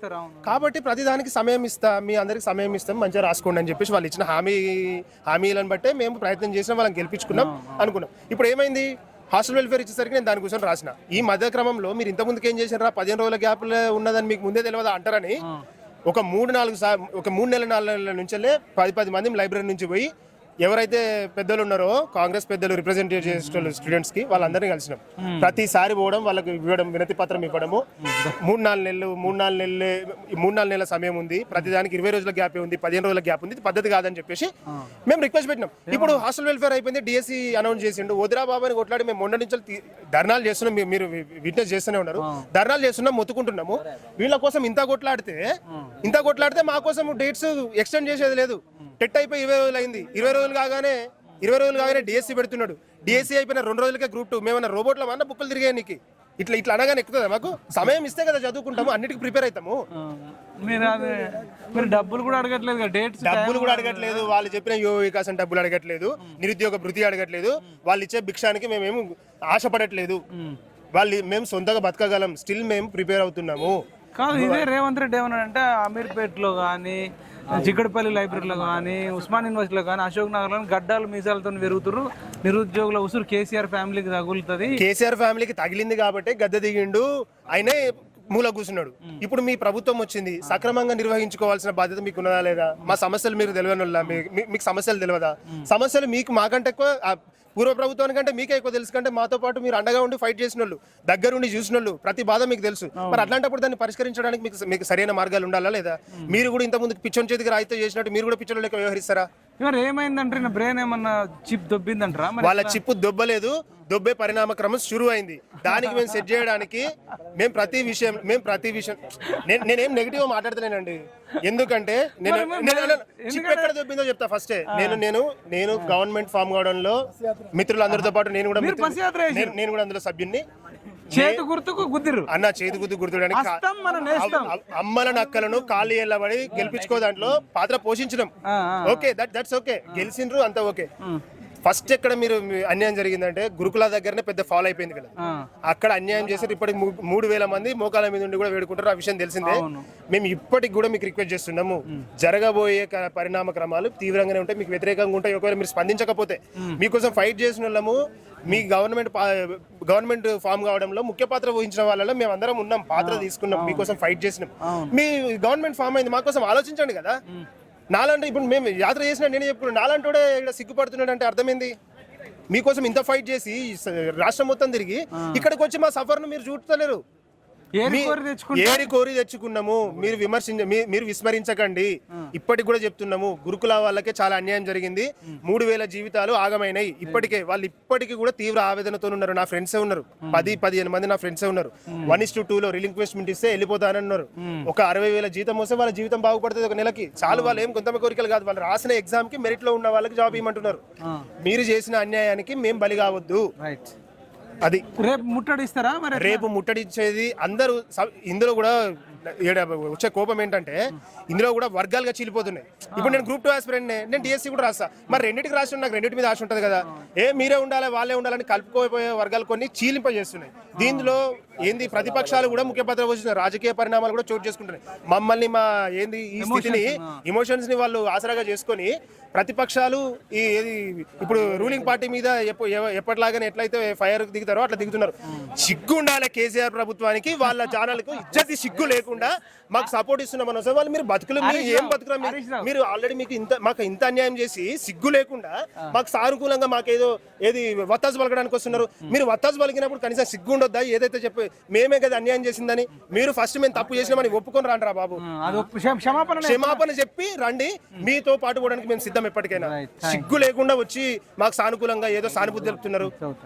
కాబట్టి ప్రతిదానికి సమయం ఇస్తా, మీ అందరికి సమయం ఇస్తాం, మంచిగా రాసుకోండి అని చెప్పేసి వాళ్ళు ఇచ్చిన హామీలను బట్టే మేము ప్రయత్నం చేసినా వాళ్ళని గెలిపించుకున్నాం అనుకున్నాం. ఇప్పుడు ఏమైంది, హాస్టల్ వెల్ఫేర్ ఇచ్చేసరికి నేను దాని కోసం రాసిన. ఈ మధ్య క్రమంలో మీరు ఇంతకుముందుకు ఏం చేశారా, 15 రోజుల గ్యాప్ ఉన్నదని మీకు ముందే తెలియదా అంటారని ఒక 3 నెలల నుంచే 10 మంది లైబ్రరీ నుంచి పోయి ఎవరైతే పెద్దలు ఉన్నారో కాంగ్రెస్ పెద్దలు రిప్రజెంట్ చేసే స్టూడెంట్స్ కి వాళ్ళందరినీ కలిసినాం. ప్రతిసారి పోవడం, వాళ్ళకి ఇవ్వడం, వినతి పత్రం ఇవ్వడము. 3-4 నెలల సమయం ఉంది, ప్రతిదానికి 20 రోజుల గ్యాప్ ఉంది, 15 రోజుల గ్యాప్ ఉంది, ఇది పద్ధతి కాదని చెప్పేసి మేము రిక్వెస్ట్ పెట్టినాం. ఇప్పుడు హాస్టల్ వెల్ఫేర్ అయిపోయింది, డిఎస్సి అనౌన్స్ చేసిండు. వదిరా బాబు అని కొట్లాడి మేము మొన్న నుంచి ధర్నాలు చేస్తున్నాం, మీరు విట్నెస్ చేస్తూనే ఉన్నారు. ధర్నాలు చేస్తున్నాం, మొత్తుకుంటున్నాము. వీళ్ళ కోసం ఇంత కొట్లాడితే మా కోసం డేట్స్ ఎక్స్టెండ్ చేసేది లేదు. టెట్ అయిపోయి 20 రోజులు అయింది. 20 రోజులు కాగానే డిఎస్సి పెడుతున్నాడు. డిఎస్సి అయిపోయిన 2 రోజులకే గ్రూప్ 2. మేమన్నా రోబోట్ల అన్న బుక్కులు తిరిగాయి నీకు. ఇట్లా అనగానే ఎక్కుతుందా? మాకు సమయం ఇస్తే కదా చదువుకుంటాము, అన్నిటికీ ప్రిపేర్ అవుతాము. మీరు డబ్బులు కూడా అడగట్లేదు, డబ్బులు కూడా అడగట్లేదు. వాళ్ళు చెప్పిన యువ వికాసం డబ్బులు అడగట్లేదు, నిరుద్యోగ భృతి అడగట్లేదు, వాళ్ళు ఇచ్చే భిక్షానికి మేమేమి ఆశపడట్లేదు. మేము సొంతగా బతకగలం, స్టిల్ మేము ప్రిపేర్ అవుతున్నాము. కాదు, ఇదే రేవంత్ రెడ్డి ఏమన్నాడంటే అమీర్పేటలో కానీ, జిగ్గడపల్లి లైబ్రరీలో కానీ, ఉస్మాన్ యూనివర్సిటీలో కానీ, అశోక్ నగర్లో గడ్డాలు మీసాలతో పెరుగుతున్నారు, నిరుద్యోగుల ఉసురు కేసీఆర్ ఫ్యామిలీకి తగులుతుంది. కేసీఆర్ ఫ్యామిలీకి తగిలింది కాబట్టి గద్దె దిగిండు, అయినే మూల కూర్చున్నాడు. ఇప్పుడు మీ ప్రభుత్వం వచ్చింది, సక్రమంగా నిర్వహించుకోవాల్సిన బాధ్యత మీకు ఉన్నదా లేదా? మా సమస్యలు మీరు తెలియని వాళ్ళ, మీకు సమస్యలు తెలియదా? సమస్యలు మీకు మాకంటే ఎక్కువ, పూర్వ ప్రభుత్వానికంటే మీకే ఎక్కువ తెలుసు. కంటే మాతో పాటు మీరు అండగా ఉండి ఫైట్ చేసిన వాళ్ళు, దగ్గరుండి చూసిన వాళ్ళు, ప్రతి బాధ మీకు తెలుసు. మరి అట్లాంటప్పుడు దాన్ని పరిష్కరించడానికి మీకు సరైన మార్గాలు ఉండాలా లేదా? మీరు కూడా ఇంత ముందుకు పిచ్చోని చేతికి రాయితో చేసినట్టు మీరు కూడా పిచ్చోళ్ళు లెక్క వ్యవహరిస్తారా? ఇవాళ ఏమైందంటే నా బ్రెయిన్ ఏమన్నా చిప్ దొబ్బిందంటారా? వాళ్ళ చిప్పు దొబ్బలేదు, దొబ్బే పరిణామ క్రమం షురు అయింది. దానికి మేము సెట్ చేయడానికి మేము ప్రతి విషయం నేనేం నెగిటివ్ మాట్లాడతలేనండి. ఎందుకంటే చిప్ ఎక్కడ దొబ్బిందో చెప్తా ఫస్టే. నేను గవర్నమెంట్ ఫామ్ కావడంలో మిత్రులందరితో పాటు నేను కూడా అందులో సభ్యున్ని. చేతి గుర్తుకు గుద్దిరు అన్న, చేతి గుర్తుడానికి అమ్మల నక్కలను ఖాళీ ఎల్లబడి గెలిపించుకో దాంట్లో పాత్ర పోషించడం. ఓకే, దట్స్ ఓకే, గెలిచిండ్రు అంతా ఓకే. ఫస్ట్ ఎక్కడ మీరు అన్యాయం జరిగిందంటే గురుకుల దగ్గరనే పెద్ద ఫాలో అయిపోయింది కదా. అక్కడ అన్యాయం చేశారు. ఇప్పటికి 3000 మంది మోకాల మీద ఉండి కూడా వేడుకుంటారు, ఆ విషయం తెలిసిందే. మేము ఇప్పటికి కూడా మీకు రిక్వెస్ట్ చేస్తున్నాము, జరగబోయే పరిణామ క్రమాలు తీవ్రంగానే ఉంటాయి, మీకు వ్యతిరేకంగా ఉంటాయి. ఒకవేళ మీరు స్పందించకపోతే మీకోసం ఫైట్ చేసిన వాళ్ళము. మీ గవర్నమెంట్ ఫామ్ కావడంలో ముఖ్య పాత్ర వహించిన వాళ్ళలో మేము అందరం ఉన్నాం, పాత్ర తీసుకున్నాం, మీకోసం ఫైట్ చేసినాం. మీ గవర్నమెంట్ ఫామ్ అయింది, మాకోసం ఆలోచించండి కదా. నాలంటే ఇప్పుడు మేము యాత్ర చేసినా నేనే చెప్పుకున్నాను, నాలంటే ఇక్కడ సిగ్గుపడుతున్నాడు అంటే అర్థమైంది. మీకోసం ఇంత ఫైట్ చేసి రాష్ట్రం మొత్తం తిరిగి ఇక్కడికి వచ్చి మా సఫర్ను మీరు చూడలేరు. ఏరి కోరి తెచ్చుకున్నాము, మీరు విస్మరించకండి. ఇప్పటికి కూడా చెప్తున్నాము, గురుకుల వాళ్ళకే చాలా అన్యాయం జరిగింది. 3000 జీవితాలు ఆగమైనాయి. వాళ్ళు ఇప్పటికీ కూడా తీవ్ర ఆవేదనతో ఉన్నారు. నా ఫ్రెండ్సే ఉన్నారు, 10-15 మంది నా ఫ్రెండ్సే ఉన్నారు. 1:2లో రిలింక్వెస్ట్మెంట్ ఇస్తే వెళ్ళిపోతానన్నారు. ఒక 60,000 జీతం వస్తే వాళ్ళ జీవితం బాగుపడుతుంది ఒక నెలకి చాలు. వాళ్ళు ఏం కొంత కోరికలు కాదు, వాళ్ళు రాసిన ఎగ్జామ్ కి మెరిట్ లో ఉన్న వాళ్ళకి జాబ్ ఇవ్వమంటున్నారు. మీరు చేసిన అన్యాయానికి మేము బలి కావద్దు. అది రేపు ముట్టడిస్తారా? మరి రేపు ముట్టడిచ్చేది అందరూ. ఇందులో కూడా వచ్చే కోపం ఏంటంటే ఇందులో కూడా వర్గాలుగా చీలిపోతున్నాయి. ఇప్పుడు నేను గ్రూప్ 2 ఆస్పిరెంట్, నేను డిఎస్సి కూడా రాస్తా. మరి రెండింటికి రాసి నాకు రెండింటి మీద ఆశ ఉంటుంది కదా. మీరే ఉండాలి వాళ్ళే ఉండాలని కలుపుకోపోయే వర్గాలు కొన్ని చీలింపజేస్తున్నాయి. దీనిలో ఏంది ప్రతిపక్షాలు కూడా ముఖ్య పాత్ర వహిస్తున్నాయి, రాజకీయ పరిణామాలు కూడా చోటు చేసుకుంటున్నాయి. మమ్మల్ని ఈ స్థితిని, ఎమోషన్స్ ని వాళ్ళు ఆసరాగా చేసుకొని ప్రతిపక్షాలు ఇప్పుడు రూలింగ్ పార్టీ మీద ఎప్పటిలాగానే ఎట్లయితే ఫైర్ దిగుతారో అట్లా దిగుతున్నారు. సిగ్గు ఉండాలి కేసీఆర్ ప్రభుత్వానికి, వాళ్ళ ఛానల్కు ఇజ్జతి సిగ్గు లేకుండా మాకు సపోర్ట్ ఇస్తున్నామని వస్తే వాళ్ళు మీరు బతుకులు ఏం బతుకురా? మీరు ఆల్రెడీ మాకు ఇంత అన్యాయం చేసి సిగ్గు లేకుండా మాకు సానుకూలంగా మాకేదో వత్తాసు పలకడానికి వస్తున్నారు. మీరు వత్తాసు పలికినప్పుడు కనీసం సిగ్గు ఉండొద్దా? ఏదైతే చెప్పి మేమే కదా అన్యాయం చేసిందని, మీరు ఫస్ట్ మేము తప్పు చేసినామని ఒప్పుకొని రండి బాబు, క్షమాపణ చెప్పి రండి. మీతో పాటు పోవడానికి మేము సిద్ధం ఎప్పటికైనా. సిగ్గు లేకుండా వచ్చి మాకు సానుకూలంగా ఏదో సానుభూతి తెలుపుతున్నారు.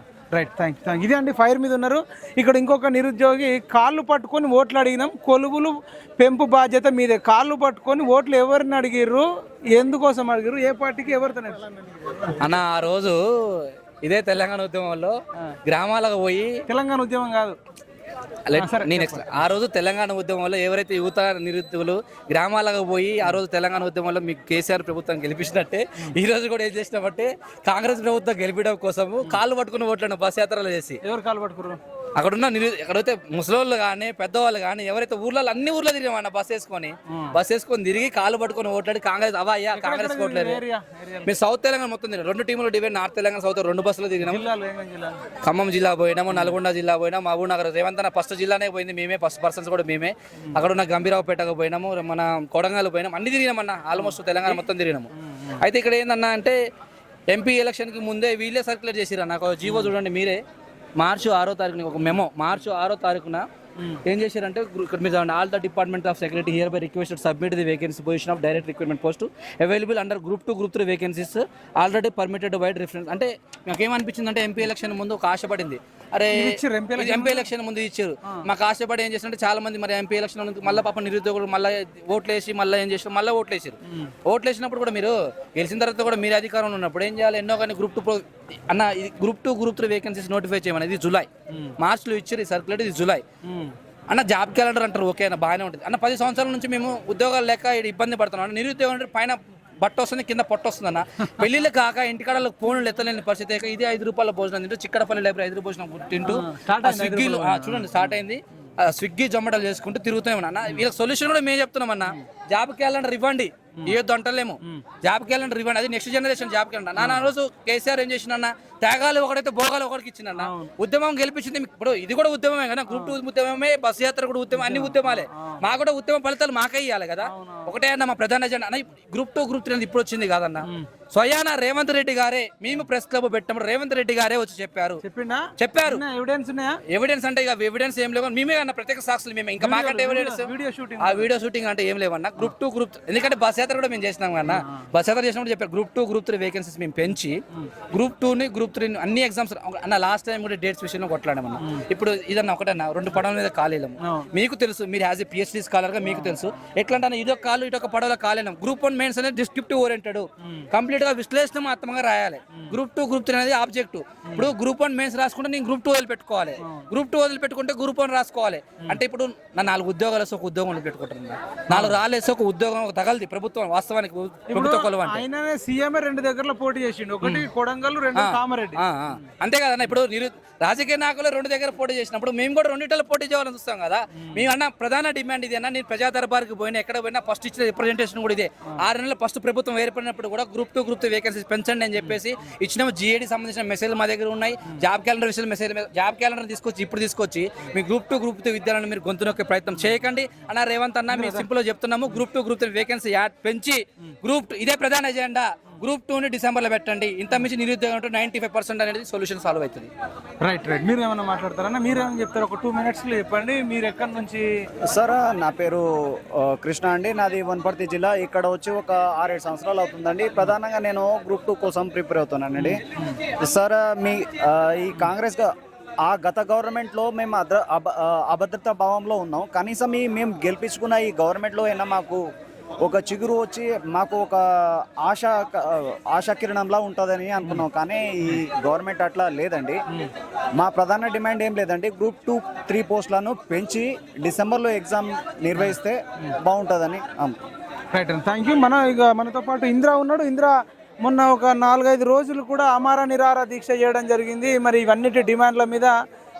Right, thank you. ఇదే అండి, ఫైర్ మీద ఉన్నారు. ఇక్కడ ఇంకొక నిరుద్యోగి కాళ్ళు పట్టుకొని ఓట్లు అడిగినాం, కొలువులు పెంపు బాధ్యత మీదే. కాళ్ళు పట్టుకొని ఓట్లు ఎవరిని అడిగిర్రు, ఎందుకోసం అడిగిర్రు, ఏ పార్టీకి ఎవరితో అన్న? ఆ రోజు ఇదే తెలంగాణ ఉద్యమంలో గ్రామాలకు పోయి, తెలంగాణ ఉద్యమం కాదు, ఆ రోజు తెలంగాణ ఉద్యమంలో ఎవరైతే యువత నిరుద్యోగులు గ్రామాలకు పోయి ఆ రోజు తెలంగాణ ఉద్యమంలో మీకు కేసీఆర్ ప్రభుత్వం గెలిపించినట్టే ఈ రోజు కూడా ఏం చేసినామంటే కాంగ్రెస్ ప్రభుత్వం గెలిపించడం కోసము కాళ్ళు పట్టుకుని ఓట్లను బస్ యాత్రలు చేసి. ఎవరు కాళ్ళు పట్టుకున్నారు? అక్కడున్న ఎక్కడైతే ముసలోళ్ళు కానీ పెద్దవాళ్ళు కానీ ఎవరైతే ఊర్లలో అన్ని ఊర్లో తిరిగామన్న బస్ వేసుకొని తిరిగి కాళ్ళు పట్టుకొని ఓట్లాడి కాంగ్రెస్ అయ్యా కాంగ్రెస్ ఓట్లేదు. మీరు సౌత్ తెలంగాణ మొత్తం తిరిగి 2 టీములు డివైడ్, నార్త్ తెలంగాణ సౌత్ 2 బస్సులు తిరిగినాము. ఖమ్మం జిల్లా పోయినాము, నల్గొండ జిల్లా పోయినాము, మహబూబ్ నగర్, రేవంత్ అన్న ఫస్ట్ జిల్లానే పోయింది మేమే, ఫస్ట్ పర్సన్స్ కూడా మేమే. అక్కడ ఉన్న గంభీరావుపేటకు పోయినాము, మన కొడంగల్ పోయినాము, అన్ని తిరిగినామన్న, ఆల్మోస్ట్ తెలంగాణ మొత్తం తిరిగినాము. అయితే ఇక్కడ ఏందన్నా అంటే ఎంపీ ఎలక్షన్కి ముందే వీళ్ళే సర్క్యులేట్ చేసిరన్న. నాకు జీవో చూడండి మీరే, మార్చి 6వ తారీఖున ఒక మెమో, మార్చి 6వ తారీఖున ఏం చేశారంటే ఇక్కడ మీరు all the department of secretary here by requested submit the vacancy position of direct recruitment post available under group 2 group 3 vacancies already permitted wide reference. అంటే నాకేమనిపించింది అంటే ఎంపీ ఎలక్షన్ ముందు ఒక ఆశపడింది, అరే ఎంపీ ఎలక్షన్ ముందు ఇచ్చారు, మాకు ఆశపడి ఏం చేస్తుంటే చాలా మంది మరి ఎంపీ ఎలక్షన్ మళ్ళీ పాప నిరుద్యోగులు మళ్ళీ ఓట్లేసి మళ్ళీ ఏం చేస్తారు, మళ్ళీ ఓట్లేసారు. ఓట్లేసినప్పుడు కూడా మీరు గెలిచిన తర్వాత కూడా మీరు అధికారంలో ఉన్నప్పుడు ఏం చేయాలి, ఎన్నో కానీ గ్రూప్ 2 అన్న ఇది గ్రూప్ 2 గ్రూప్ 3 వేకెన్సీస్ నోటిఫై చేయమని, ఇది జూలై, మార్చ్లో ఇచ్చారు ఈ సర్క్యులేట్, ఇది జూలై అన్న. జాబ్ క్యాలెండర్ అంటారు, ఓకే అన్న, బాగానే ఉంటుంది అన్న. 10 సంవత్సరాల నుంచి మేము ఉద్యోగాలు లేక ఇబ్బంది పడుతున్నాం. నిరుద్యోగం అంటే పైన బట్ట వస్తుంది, కింద పొట్ట వస్తుంది అన్న. పెళ్లిళ్ళు కాక ఇంటికాడలకు ఫోన్లు ఎత్తలేని పరిస్థితి. ఇది 5 రూపాయల భోజనం తింటూ, చిక్కడపల్లి లైబ్రరీ 5 రూపాయల భోజనం తింటూ, స్విగ్గీలో చూడండి స్టార్ట్ అయింది, స్విగ్గీ జొమాటోలు చేసుకుంటూ తిరుగుతామన్నా. వీళ్ళకి సొల్యూషన్ కూడా మేము చెప్తున్నామన్నా, జాబ్ క్యాలెండర్ ఇవ్వండి, ఏదో అంటలేము, జాబ్ క్యాలెండర్ ఇవ్వండి, అది నెక్స్ట్ జనరేషన్ జాబ్ క్యాలెండర్. నా రోజు కేసీఆర్ ఏం చేసిందన్న, త్యాగాలు ఒకటైతే భోగాలు ఒకటికి ఇచ్చిందన్న. ఉద్యమం గెలిపించింది, ఇప్పుడు ఇది కూడా ఉద్యమమే కదా, గ్రూప్ 2 ఉద్యమమే, బస్ యాత్ర కూడా ఉద్యమం, అన్ని ఉద్యమాలే. మా కూడా ఉద్యమ ఫలితాలు మాకే ఇవ్వాలి కదా, ఒకటే అన్న మా ప్రధాన ఎజెండా అన్న. గ్రూప్ 2 గ్రూప్ 3 ఇప్పుడు వచ్చింది కాదన్న, స్వయాన రేవంత్ రెడ్డి గారే, మేము ప్రెస్ క్లబ్ పెట్టినప్పుడు రేవంత్ రెడ్డి గారే వచ్చి చెప్పారు. ఎవిడెన్స్ అంటే ఇక ఎవిడెన్స్ ఏం లేవు, మేమే అన్న ప్రత్యేక సాక్షులు మేమే, ఇంకా మాకంటే ఎవిడెన్స్ ఆ వీడియో షూటింగ్ అంటే ఏం లేవన్నా. గ్రూప్ 2 గ్రూప్, ఎందుకంటే బస్ యాత్ర కూడా మేము చేసినాం కన్నా, బస్ యాత్ర చేసినప్పుడు చెప్పారు గ్రూప్ 2 గ్రూప్ 3 వేకెన్సీస్ మేము పెంచి గ్రూప్ 2ని గ్రూప్ 3 అన్ని ఎగ్జామ్స్ అన్న. లాస్ట్ టైం కూడా డేట్స్ విషయంలో కొట్లాడమన్నా. ఇప్పుడు ఇదన్నా ఒకటన్నా 2 పడవల మీద కాలేము, మీకు తెలుసు, మీరు యాజ్ ఏ పిహెచ్డీ స్కాలర్ గా మీకు తెలుసు ఎట్లా అంటే ఇదొక కాలు ఇటొక పడవలో కాలేము. గ్రూప్ 1 మెయిన్స్ అనేది డిస్క్రిప్టివ్ ఓరియంటెడ్, కంప్లీట్ గా విశ్లేషణాత్మకంగా రాయాలి. గ్రూప్ 2 గ్రూప్ 3 అనేది ఆబ్జెక్టివ్. ఇప్పుడు గ్రూప్ 1 మెయిన్స్ రాసుకుంటే నేను గ్రూప్ 2 వదిలిపెట్టుకోవాలి, గ్రూప్ 2 వదిలిపెట్టుకుంటే గ్రూప్ 1 రాసుకోవాలి. అంటే ఇప్పుడు నా 4 ఉద్యోగాలు వేసి ఒక ఉద్యోగం వదిలిపెట్టుకుంటున్నాను, 4 రాలేసి ఒక ఉద్యోగం తగలది ప్రభుత్వం. వాస్తవానికి ప్రభుత్వ కొలవంటే సీఎం 2 దగ్గరలో పోటీ చేసిండు, ఒకటి కొడంగల్, 2 కామారెడ్డి. అంతే కదన్న. ఇప్పుడు రాజకీయ నాయకులు 2 దగ్గర పోటీ చేసినప్పుడు మేము కూడా 2 పోటీ చేయాలని చూస్తాం కదా. మేము అన్న ప్రధాన డిమాండ్ ఇది అన్న, నేను ప్రజా దర్బార్కి పోయినా ఎక్కడ పోయినా ఫస్ట్ ఇచ్చిన రిప్రజెంటేషన్ కూడా ఇదే. 6 నెలలు ఫస్ట్ ప్రభుత్వం ఏర్పడినప్పుడు కూడా గ్రూప్ 2 గ్రూప్ 3 వేకెన్సీస్ పెంచండి అని చెప్పేసి ఇచ్చిన జీఏడీ సంబంధించిన మెసేజ్లు మా దగ్గర ఉన్నాయి. జాబ్ క్యాలెండర్ విషయాలు మెసేజ్, జాబ్ క్యాలెండర్ తీసుకొచ్చి మీ గ్రూప్ 2 గ్రూప్ 3 విద్యార్థులను మీరు గొంతు నొక్కే ప్రయత్నం చేయకండి అన్న. రేవంత్ అన్న మేము సింపుల్ గా చెప్తున్నాము, గ్రూప్ 2 గ్రూప్ 3 వేకెన్సీ పెంచి గ్రూప్ ఇదే ప్రధాన ఎజెండా. గ్రూప్ 2ని డిసెంబర్లో పెట్టండి, ఇంత మించి నిరుద్యోగం 95% అనేది సొల్యూషన్ సాల్వ్ అవుతుంది. రైట్. మీరు ఏమైనా మాట్లాడతారన్నా, మీరు ఏమైనా చెప్తారు, ఒక 2 మినిట్స్లో చెప్పండి. మీరు ఎక్కడి నుంచి? సార్ నా పేరు కృష్ణ అండి, నాది వనపర్తి జిల్లా. ఇక్కడ వచ్చి ఒక 6-7 సంవత్సరాలు అవుతుందండి. ప్రధానంగా నేను గ్రూప్ 2 కోసం ప్రిపేర్ అవుతున్నానండి. సార్ ఈ కాంగ్రెస్ ఆ గత గవర్నమెంట్లో మేము అభద్రతా భావంలో ఉన్నాం. కనీసం మేము గెలిపించుకున్న ఈ గవర్నమెంట్లో అయినా మాకు ఒక చిగురు వచ్చి మాకు ఒక ఆశాకిరణంలా ఉంటుందని అనుకున్నాం. కానీ ఈ గవర్నమెంట్ అట్లా లేదండి. మా ప్రధాన డిమాండ్ ఏం లేదండి, గ్రూప్ 2, 3 పోస్టులను పెంచి డిసెంబర్లో ఎగ్జామ్ నిర్వహిస్తే బాగుంటుందని. Right, thank you. మనతో పాటు ఇంద్ర ఉన్నాడు. ఇంద్ర మొన్న ఒక 4-5 రోజులు కూడా ఆమరణ నిరాహార దీక్ష చేయడం జరిగింది. మరి ఇవన్నిటి డిమాండ్ల మీద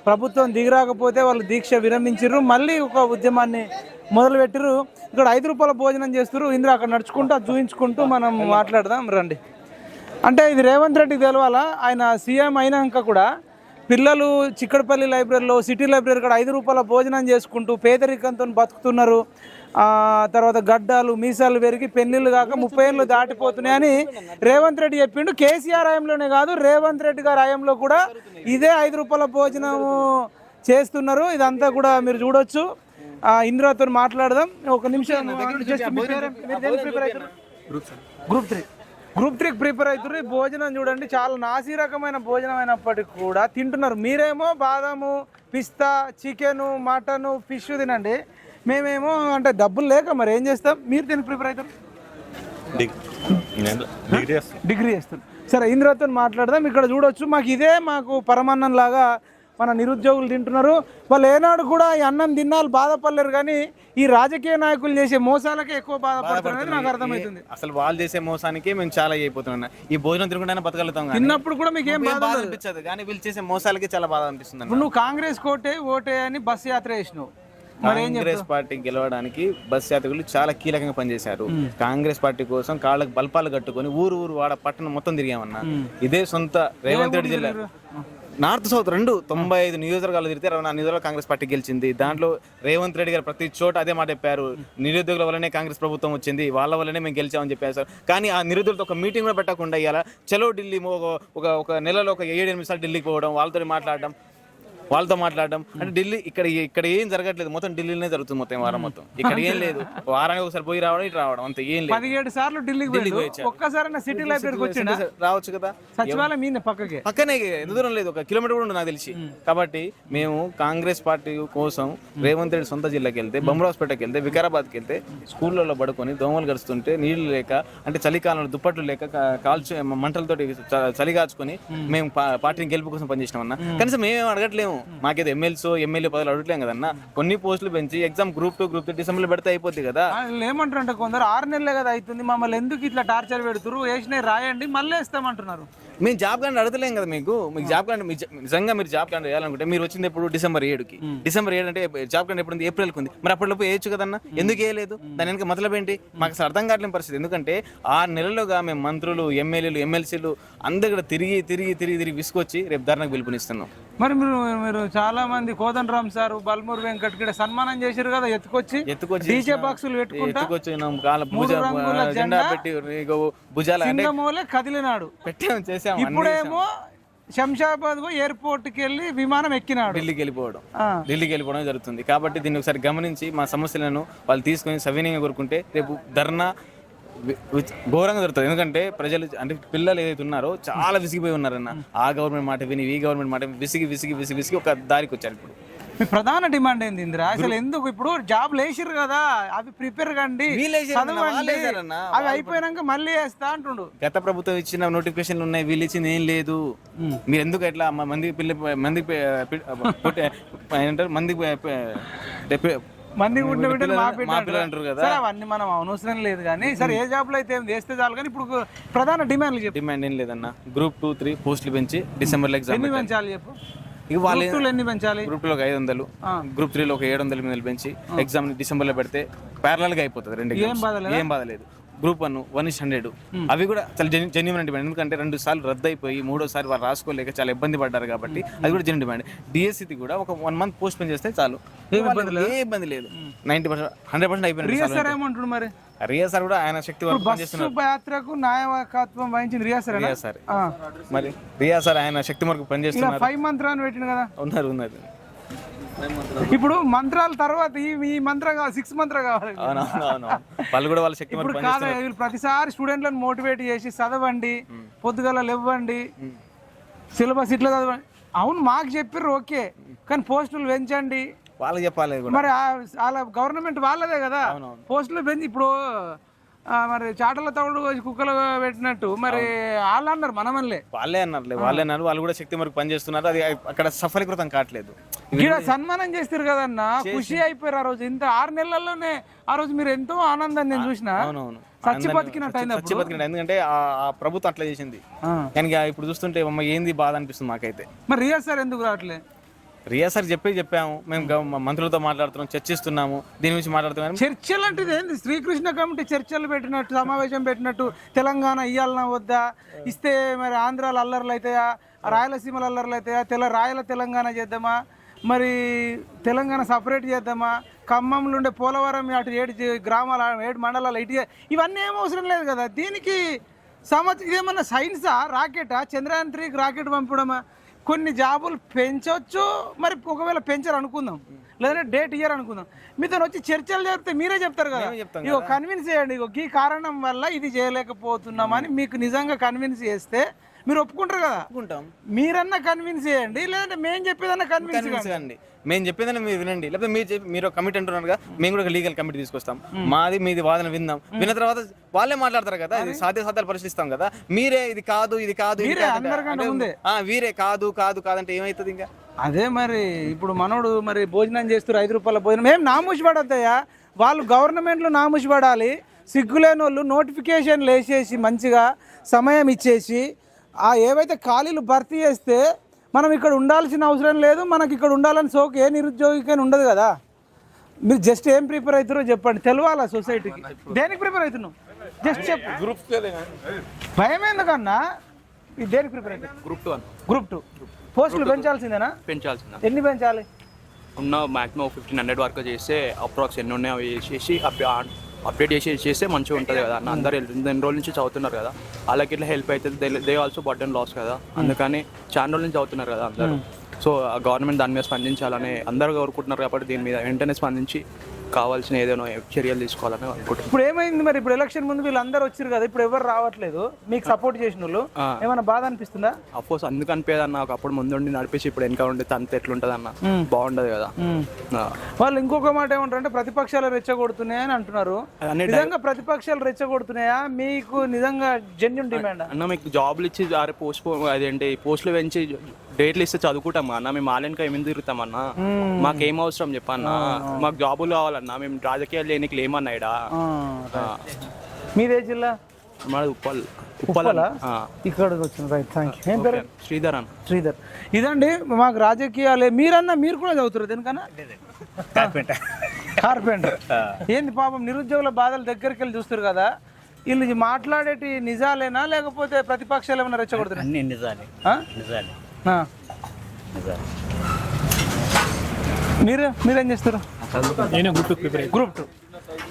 ప్రభుత్వం దిగిరాకపోతే వాళ్ళు దీక్ష విరమించారు, మళ్ళీ ఒక ఉద్యమాన్ని మొదలుపెట్టారు. ఇక్కడ 5 రూపాయల భోజనం చేస్తారు. ఇంద్ర అక్కడ నడుచుకుంటూ చూయించుకుంటూ మనం మాట్లాడదాం రండి. అంటే ఇది రేవంత్ రెడ్డికి తెలవాలా, ఆయన సీఎం అయినాక కూడా పిల్లలు చిక్కడపల్లి లైబ్రరీలో, సిటీ లైబ్రరీ కూడా 5 రూపాయల భోజనం చేసుకుంటూ పేదరికంతో బతుకుతున్నారు. తర్వాత గడ్డాలు మీసాలు పెరిగి పెళ్లిళ్ళు కాక 30 ఏళ్ళు దాటిపోతున్నాయని రేవంత్ రెడ్డి చెప్పిండు. కేసీఆర్ హయాంలోనే కాదు, రేవంత్ రెడ్డి గారి హయాంలో కూడా ఇదే 5 రూపాయల భోజనం చేస్తున్నారు. ఇదంతా కూడా మీరు చూడొచ్చు. ఇంద్రతో మాట్లాడదాం ఒక నిమిషం. గ్రూప్ 3 గ్రూప్ 3కి ప్రిపేర్ అవుతారు. ఈ భోజనం చూడండి చాలా నాసి రకమైన భోజనం అయినప్పటికీ కూడా తింటున్నారు. మీరేమో బాదాము, పిస్తా, చికెను, మటను, ఫిష్ తినండి. మేమేమో అంటే డబ్బులు లేక మరి ఏం చేస్తాం. మీరు దీనికి ప్రిపేర్ అవుతారు, డిగ్రీ చేస్తాం. సరే, ఇంద్రతో మాట్లాడదాం. ఇక్కడ చూడొచ్చు, మాకు పరమాన్నం లాగా మన నిరుద్యోగులు తింటున్నారు. వాళ్ళు ఏనాడు కూడా ఈ అన్నం తిన్నాళ్ళు బాధపడలేరు, కానీ ఈ రాజకీయ నాయకులు చేసే మోసాలకే ఎక్కువ బాధపడుతున్నారు. నాకు అర్థమవుతుంది. అసలు వాళ్ళు చేసే మోసానికి మేము చాలా అయిపోతున్నాం. ఈ భోజనం తినకుండా బతకగలుగుతాం, తిన్నప్పుడు కూడా మీకు ఏం బాధ అనిపించదు, కానీ వీళ్ళు చేసే మోసాలకి చాలా బాధ అనిపిస్తుంది. నువ్వు కాంగ్రెస్ ఓటే అని బస్సు యాత్ర చేసినావు. కాంగ్రెస్ పార్టీ గెలవడానికి బస్ యాత్రికులు చాలా కీలకంగా పనిచేశారు. కాంగ్రెస్ పార్టీ కోసం కాళ్ళకు బల్పాలు కట్టుకొని ఊరు వాడ పట్టణం మొత్తం తిరిగామన్నా. ఇదే సొంత రేవంత్ రెడ్డి జిల్లా నార్త్ సౌత్ 95 నియోజకవర్గాలు తిరిగితే 24 నియోజకవర్గాలు కాంగ్రెస్ పార్టీ గెలిచింది. దాంట్లో రేవంత్ రెడ్డి గారు ప్రతి చోట అదే మాట చెప్పారు, నిరుద్యోగుల వల్లనే కాంగ్రెస్ ప్రభుత్వం వచ్చింది, వాళ్ళ వల్లనే మేము గెలిచామని చెప్పారు. కానీ ఆ నిరుద్యోగులతో ఒక మీటింగ్ కూడా పెట్టకుండా ఇలా చలో ఢిల్లీ ఒక నెలలో ఒక 7-8 సార్లు ఢిల్లీకి పోవడం, వాళ్ళతో మాట్లాడడం అంటే ఢిల్లీ ఇక్కడ ఏం జరగట్లేదు, మొత్తం ఢిల్లీలోనే జరుగుతుంది మొత్తం వారం మొత్తం. ఇక్కడ ఏం లేదు, వారానికి ఒకసారి పోయి రావడం, ఇటు రావడం, అంతే. ఏం లేదు. 17 సార్లు ఢిల్లీకి ఒక్కసారి సిటీ లైబ్రరీకి వచ్చిందా? రావచ్చు కదా, సచివాలయం పక్కనే ఎంత దూరం లేదు, 1 కిలోమీటర్ కూడా నాకు తెలిసి. కాబట్టి మేము కాంగ్రెస్ పార్టీ కోసం రేవంత్ రెడ్డి సొంత జిల్లాకి వెళ్తే, బొమ్మరాజ్పేటకి వెళ్తే, వికారాబాద్కి వెళ్తే స్కూళ్ళలో పడుకొని దోమలు గడుస్తుంటే నీళ్లు లేక, అంటే చలికాలంలో దుప్పట్లు లేక మంటలతోటి చలి కాచుకొని మేము పార్టీని గెలుపు కోసం పనిచేసినాం అన్న. కనీసం మేమేం అడగట్లేము, మాకేదో ఎమ్మెల్యే పదవులు అడగట్లేం కదన్నా. కొన్ని పోస్టులు పెంచి ఎగ్జామ్ గ్రూప్ 2, గ్రూప్ 3 డిసెంబర్లో పెడితే అయిపోద్ది కదా. ఏమంటారు అంటే కొందరు 6 నెలలే కదా అవుతుంది, మమ్మల్ని ఎందుకు ఇట్లా టార్చర్ పెడుతురు, వేసినవి రాయండి మళ్ళీ వేస్తామంటున్నారు. మేము జాబ్ కార్డు అడగలేం కదా. మీకు జాబ్ కార్డు నిజంగా మీరు జాబ్ కార్డు వేయాలనుకుంటే మీరు వచ్చింది ఎప్పుడు డిసెంబర్ 7కి. డిసెంబర్ 7 అంటే జాబ్ కార్డు ఎప్పుడు ఏప్రిల్కి ఉంది. మరి అప్పటిలోపు వేయచ్చు కదన్నా, ఎందుకు వేయలేదు? దాని వెనక మతలబ్ ఏంటి మాకు అసలు అర్థం కావట్లేని పరిస్థితి. ఎందుకంటే 6 నెలలుగా మేము మంత్రులు, ఎమ్మెల్యేలు, ఎమ్మెల్సీలు అందరు కూడా తిరిగి విసుకొచ్చి రేపు ధర్నాకు పిలుపునిస్తున్నాం. మరి మీరు చాలా మంది కోదండరామ్ సార్, బల్మూర్ వెంకట్ కూడా సన్మానం చేశారు కదా, ఎత్తుకొచ్చి డీజే బాక్సులు ఎత్తుకొచ్చి జెండా పెట్టి భుజాల కదిలినాడు చేసాం. ఇప్పుడేమో శంషాబాద్ ఎయిర్పోర్ట్కి వెళ్ళి విమానం ఎక్కినాడు, ఢిల్లీకి వెళ్ళిపోవడం జరుగుతుంది. కాబట్టి దీన్ని ఒకసారి గమనించి మా సమస్యలను వాళ్ళు తీసుకొని సవినయంగా కోరుకుంటే రేపు ధర్నా ఘోరంగా జరుగుతుంది. ఎందుకంటే ప్రజలు అంటే పిల్లలు ఏదైతే ఉన్నారో చాలా విసిగిపోయి ఉన్నారన్న. ఆ గవర్నమెంట్ మాట విని ఈ గవర్నమెంట్ మాట విసిగి ఒక దారికి వచ్చారు. ఇప్పుడు మీ ప్రధాన డిమాండ్ ఏంది ఇందిరా? అసలు ఎందుకు ఇప్పుడు జాబ్ లేచిర్రు కదా, అవి ప్రిపేర్ కండి, అవి అయిపోయినాక మళ్ళీ వేస్తా అంటుండు. గత ప్రభుత్వం ఇచ్చిన నోటిఫికేషన్లు ఉన్నాయి, వీళ్ళు ఇచ్చింది ఏం లేదు. మీరు ఎందుకు ఎట్లా మంది అంటారు కదా, అవన్నీ మనం అవసరం లేదు. కానీ సరే ఏ జాబ్ లో అయితే వేస్తే చాలు. కానీ ఇప్పుడు ప్రధాన డిమాండ్ ఏం లేదన్న. గ్రూప్ 2, 3 పోస్టులు పెంచి డిసెంబర్ ఎగ్జామ్ పెంచాలి చెప్పు. ఎన్ని పెంచాలి? గ్రూప్ 2లో 500, గ్రూప్ 3లో 700 పెంచి ఎగ్జామ్ డిసెంబర్ లో పెడితే ప్యారలల్ గా అయిపోతుంది. 2 ఏం బాధ లేదు. గ్రూప్ 1 1:100 అవి కూడా చాలా జెన్యూన్ డిమాండ్. ఎందుకంటే 2 సార్లు రద్దు అయిపోయి 3వ సారి వారు రాసుకోలేక చాలా ఇబ్బంది పడ్డారు కాబట్టి అది కూడా జెన్యూన్ డిమాండ్. డిఎస్సి కూడా ఒక 1 మంత్ పోస్ట్ పోన్ చేస్తే చాలు, ఏ ఇబ్బంది లేదు. 90% 100% అయిపోయింది. మరి రియా సార్ కూడా ఆయన శక్తి వరకు పనిచేస్తున్నారు. యాత్రకు నాయకత్వం వహించింది రియా సార్. మరి రియా సార్ ఆయన శక్తి వరకు పనిచేస్తున్నారు. 5 మంత్రాలు పెట్టిండు కదా. ఉన్నారు. ఇప్పుడు మంత్రాల తర్వాత ఈ మంత్రం కావాలి, 6 మంత్రం కావాలి. వాళ్ళు కూడా వాళ్ళ శక్తి ఇప్పుడు ప్రతిసారి స్టూడెంట్లను మోటివేట్ చేసి చదవండి, పొద్దుగల లేవండి, సిలబస్ ఇట్లా చదవండి. అవును మాకు చెప్పారు ఓకే, కానీ పోస్టులు పెంచండి వాళ్ళకి చెప్పాలి. మరి వాళ్ళ గవర్నమెంట్ వాళ్ళదే కదా, పోస్టులు పెంచి ఇప్పుడు మరి చాటల తవుడు కుక్కలు పెట్టినట్టు మరి వాళ్ళు అన్నారు, మనమల్లే వాళ్ళే అన్నారు. వాళ్ళు కూడా శక్తి వరకు పనిచేస్తున్నారు. అది అక్కడ సఫలీకృతం కావట్లేదు. ఇక్కడ సన్మానం చేస్తారు కదన్న, ఖుషి అయిపోయారు ఆ రోజు. ఇంత 6 నెలల్లోనే ఆ రోజు మీరు ఎంతో ఆనందాన్ని నేను చూసిన. చచ్చి బతికినట్టు. ఎందుకంటే ఆ ప్రభుత్వం అట్లా చేసింది. కానీ ఇప్పుడు చూస్తుంటే ఏంది బాధ అనిపిస్తుంది మాకైతే. మరి రియా సార్ ఎందుకు రావట్లేదు? రియా సార్ చెప్పాము, మేము మంత్రులతో మాట్లాడుతున్నాం, చర్చిస్తున్నాము, దీని గురించి మాట్లాడుతున్నాం. చర్చలు అంటే ఏంది? శ్రీకృష్ణ కమిటీ చర్చలు పెట్టినట్టు, సమావేశం పెట్టినట్టు తెలంగాణ ఇయ్యాలన్నా వద్దా, ఇస్తే మరి ఆంధ్రాలో అల్లర్లు అవుతాయా, రాయలసీమలో అల్లర్లు అవుతాయా, రాయల తెలంగాణ చేద్దామా, మరి తెలంగాణ సపరేట్ చేద్దామా, ఖమ్మంలో ఉండే పోలవరం అటు 7 గ్రామాల 7 మండలాలు ఇటు, ఇవన్నీ ఏం అవసరం లేదు కదా. దీనికి ఇదేమన్నా సైన్సా, రాకెటా, చంద్రయాన్ 3కి రాకెట్ పంపడమా? కొన్ని జాబులు పెంచవచ్చు, మరి ఒకవేళ పెంచారు అనుకుందాం, లేదంటే డేట్ ఇయ్యరు అనుకుందాం. మీతో వచ్చి చర్చలు జరిపితే మీరే చెప్తారు కదా, ఇగో కన్విన్స్ చేయండి, ఇగో ఈ కారణం వల్ల ఇది చేయలేకపోతున్నామని మీకు నిజంగా కన్విన్స్ చేస్తే మీరు ఒప్పుకుంటారు కదా. ఒప్పుకుంటాం. మీరన్నా కన్విన్స్ చేయండి, లేదంటే మేము చెప్పేదన్నా కన్విన్స్ అండి. మేము చెప్పేదని మీరు వినండి, లేకపోతే మీరు ఒక కమిటీ అంటున్నారుగా, మేము కూడా ఒక లీగల్ కమిటీ తీసుకొస్తాం, మాది మీది వాదన విందాం, విన్న తర్వాత వాళ్ళే మాట్లాడతారు కదా, ఇది సాధ్యాలు పరిశీలిస్తాం కదా. మీరే ఇది కాదు ఇది కాదు వీరే కాదు కాదు కాదంటే ఏమవుతుంది ఇంకా? అదే మరి ఇప్పుడు మనోడు మరి భోజనం చేస్తారు, 5 రూపాయల భోజనం, ఏం నామూసి పడద్దయ్యా, వాళ్ళు గవర్నమెంట్లో నామూసి పడాలి. సిగ్గులేని వాళ్ళు నోటిఫికేషన్లు వేసేసి మంచిగా సమయం ఇచ్చేసి ఏవైతే ఖాళీలు భర్తీ చేస్తే మనం ఇక్కడ ఉండాల్సిన అవసరం లేదు, మనకి ఇక్కడ ఉండాలని సోకు ఏ నిరుద్యోగికైనా ఉండదు కదా. మీరు జస్ట్ ఏం ప్రిపేర్ అవుతారో చెప్పండి, తెలవాలా సొసైటీకి. దేనికి ప్రిపేర్ అవుతున్నావు జస్ట్ చెప్పు. భయం ఎందుకన్నా, ఇది దేనికి ప్రిపేర్ అవుతుంది? గ్రూప్ టూ పోస్టులు పెంచాల్సిందేనా? పెంచాల్సిందా? ఎన్ని పెంచాలి? ఉన్న మ్యాక్సిమం 1500 వరకు చేస్తే అప్రాక్స్ ఎన్ని ఉన్నాయో చేసి అప్డేట్ చేస్తే మంచిగా ఉంటుంది కదా అన్న. అందరు 2 రోజుల నుంచి చదువుతున్నారు కదా, వాళ్ళకి ఇట్లా హెల్ప్ అవుతుంది. దే ఆల్సో బర్డెన్ లాస్ కదా, అందుకని చాలా రోజుల నుంచి చదువుతున్నారు కదా అందరూ. సో గవర్నమెంట్ దాని మీద స్పందించాలని అందరూ కోరుకుంటున్నారు కాబట్టి దీని మీద వెంటనే స్పందించి కావాల్సిన ఏదైనా చర్యలు తీసుకోవాలని అనుకుంటున్నాను. ఇప్పుడు ఏమైంది మరి, ఇప్పుడు ఎలక్షన్ ముందు వీళ్ళందరూ వచ్చారు కదా, ఇప్పుడు ఎవరు రావట్లేదు, మీకు సపోర్ట్ చేసిన వాళ్ళు, ఏమైనా బాధ అనిపిస్తుందా? అఫ్కోర్స్ అందుకు అనిపేదన్న, అప్పుడు ముందుండి నడిపించి ఇప్పుడు వెనక ఉండి తంత ఎట్లుంటది అన్న, బాగుండదు కదా. వాళ్ళు ఇంకొక మాట ఏమంటారంటే ప్రతిపక్షాలు రెచ్చగొడుతున్నాయి అని అంటున్నారు. నిజంగా ప్రతిపక్షాలు రెచ్చగొడుతున్నాయా? మీకు నిజంగా జెన్యూన్ డిమాండ్ అన్న? మీకు జాబ్లు ఇచ్చి అదేంటి పోస్టులు పెంచి డేట్లు ఇస్తే చదువుకుంటాం అన్న, మేము ఆన్లైన్గా ఏమేమి తిరుగుతామన్నా, మాకేం అవసరం చెప్పన్నా, మాకు జాబులు కావాలన్నా, మేము రాజకీయాలు లేనికి లేమన్నా. ఇడా మీదే జిల్లా? మాది ఉప్పల్. ఇక్కడ వచ్చిన రైట్, థ్యాంక్ యూ. ఏం పేరు? శ్రీధర్ అన్న. శ్రీధర్. ఇదండి మాకు రాజకీయాలే. మీరు కూడా చదువుతారు దేనికన్నా? కార్పెంటర్. ఏంది పాపం నిరుద్యోగుల బాధలు దగ్గరికి వెళ్ళి చూస్తారు కదా, వీళ్ళు మాట్లాడేటి నిజాలేనా లేకపోతే ప్రతిపక్షాలు ఏమైనా రెచ్చగొడుతున్నారు? అన్ని నిజాలే. మీరేం చేస్తారు? నేను గ్రూప్ టూ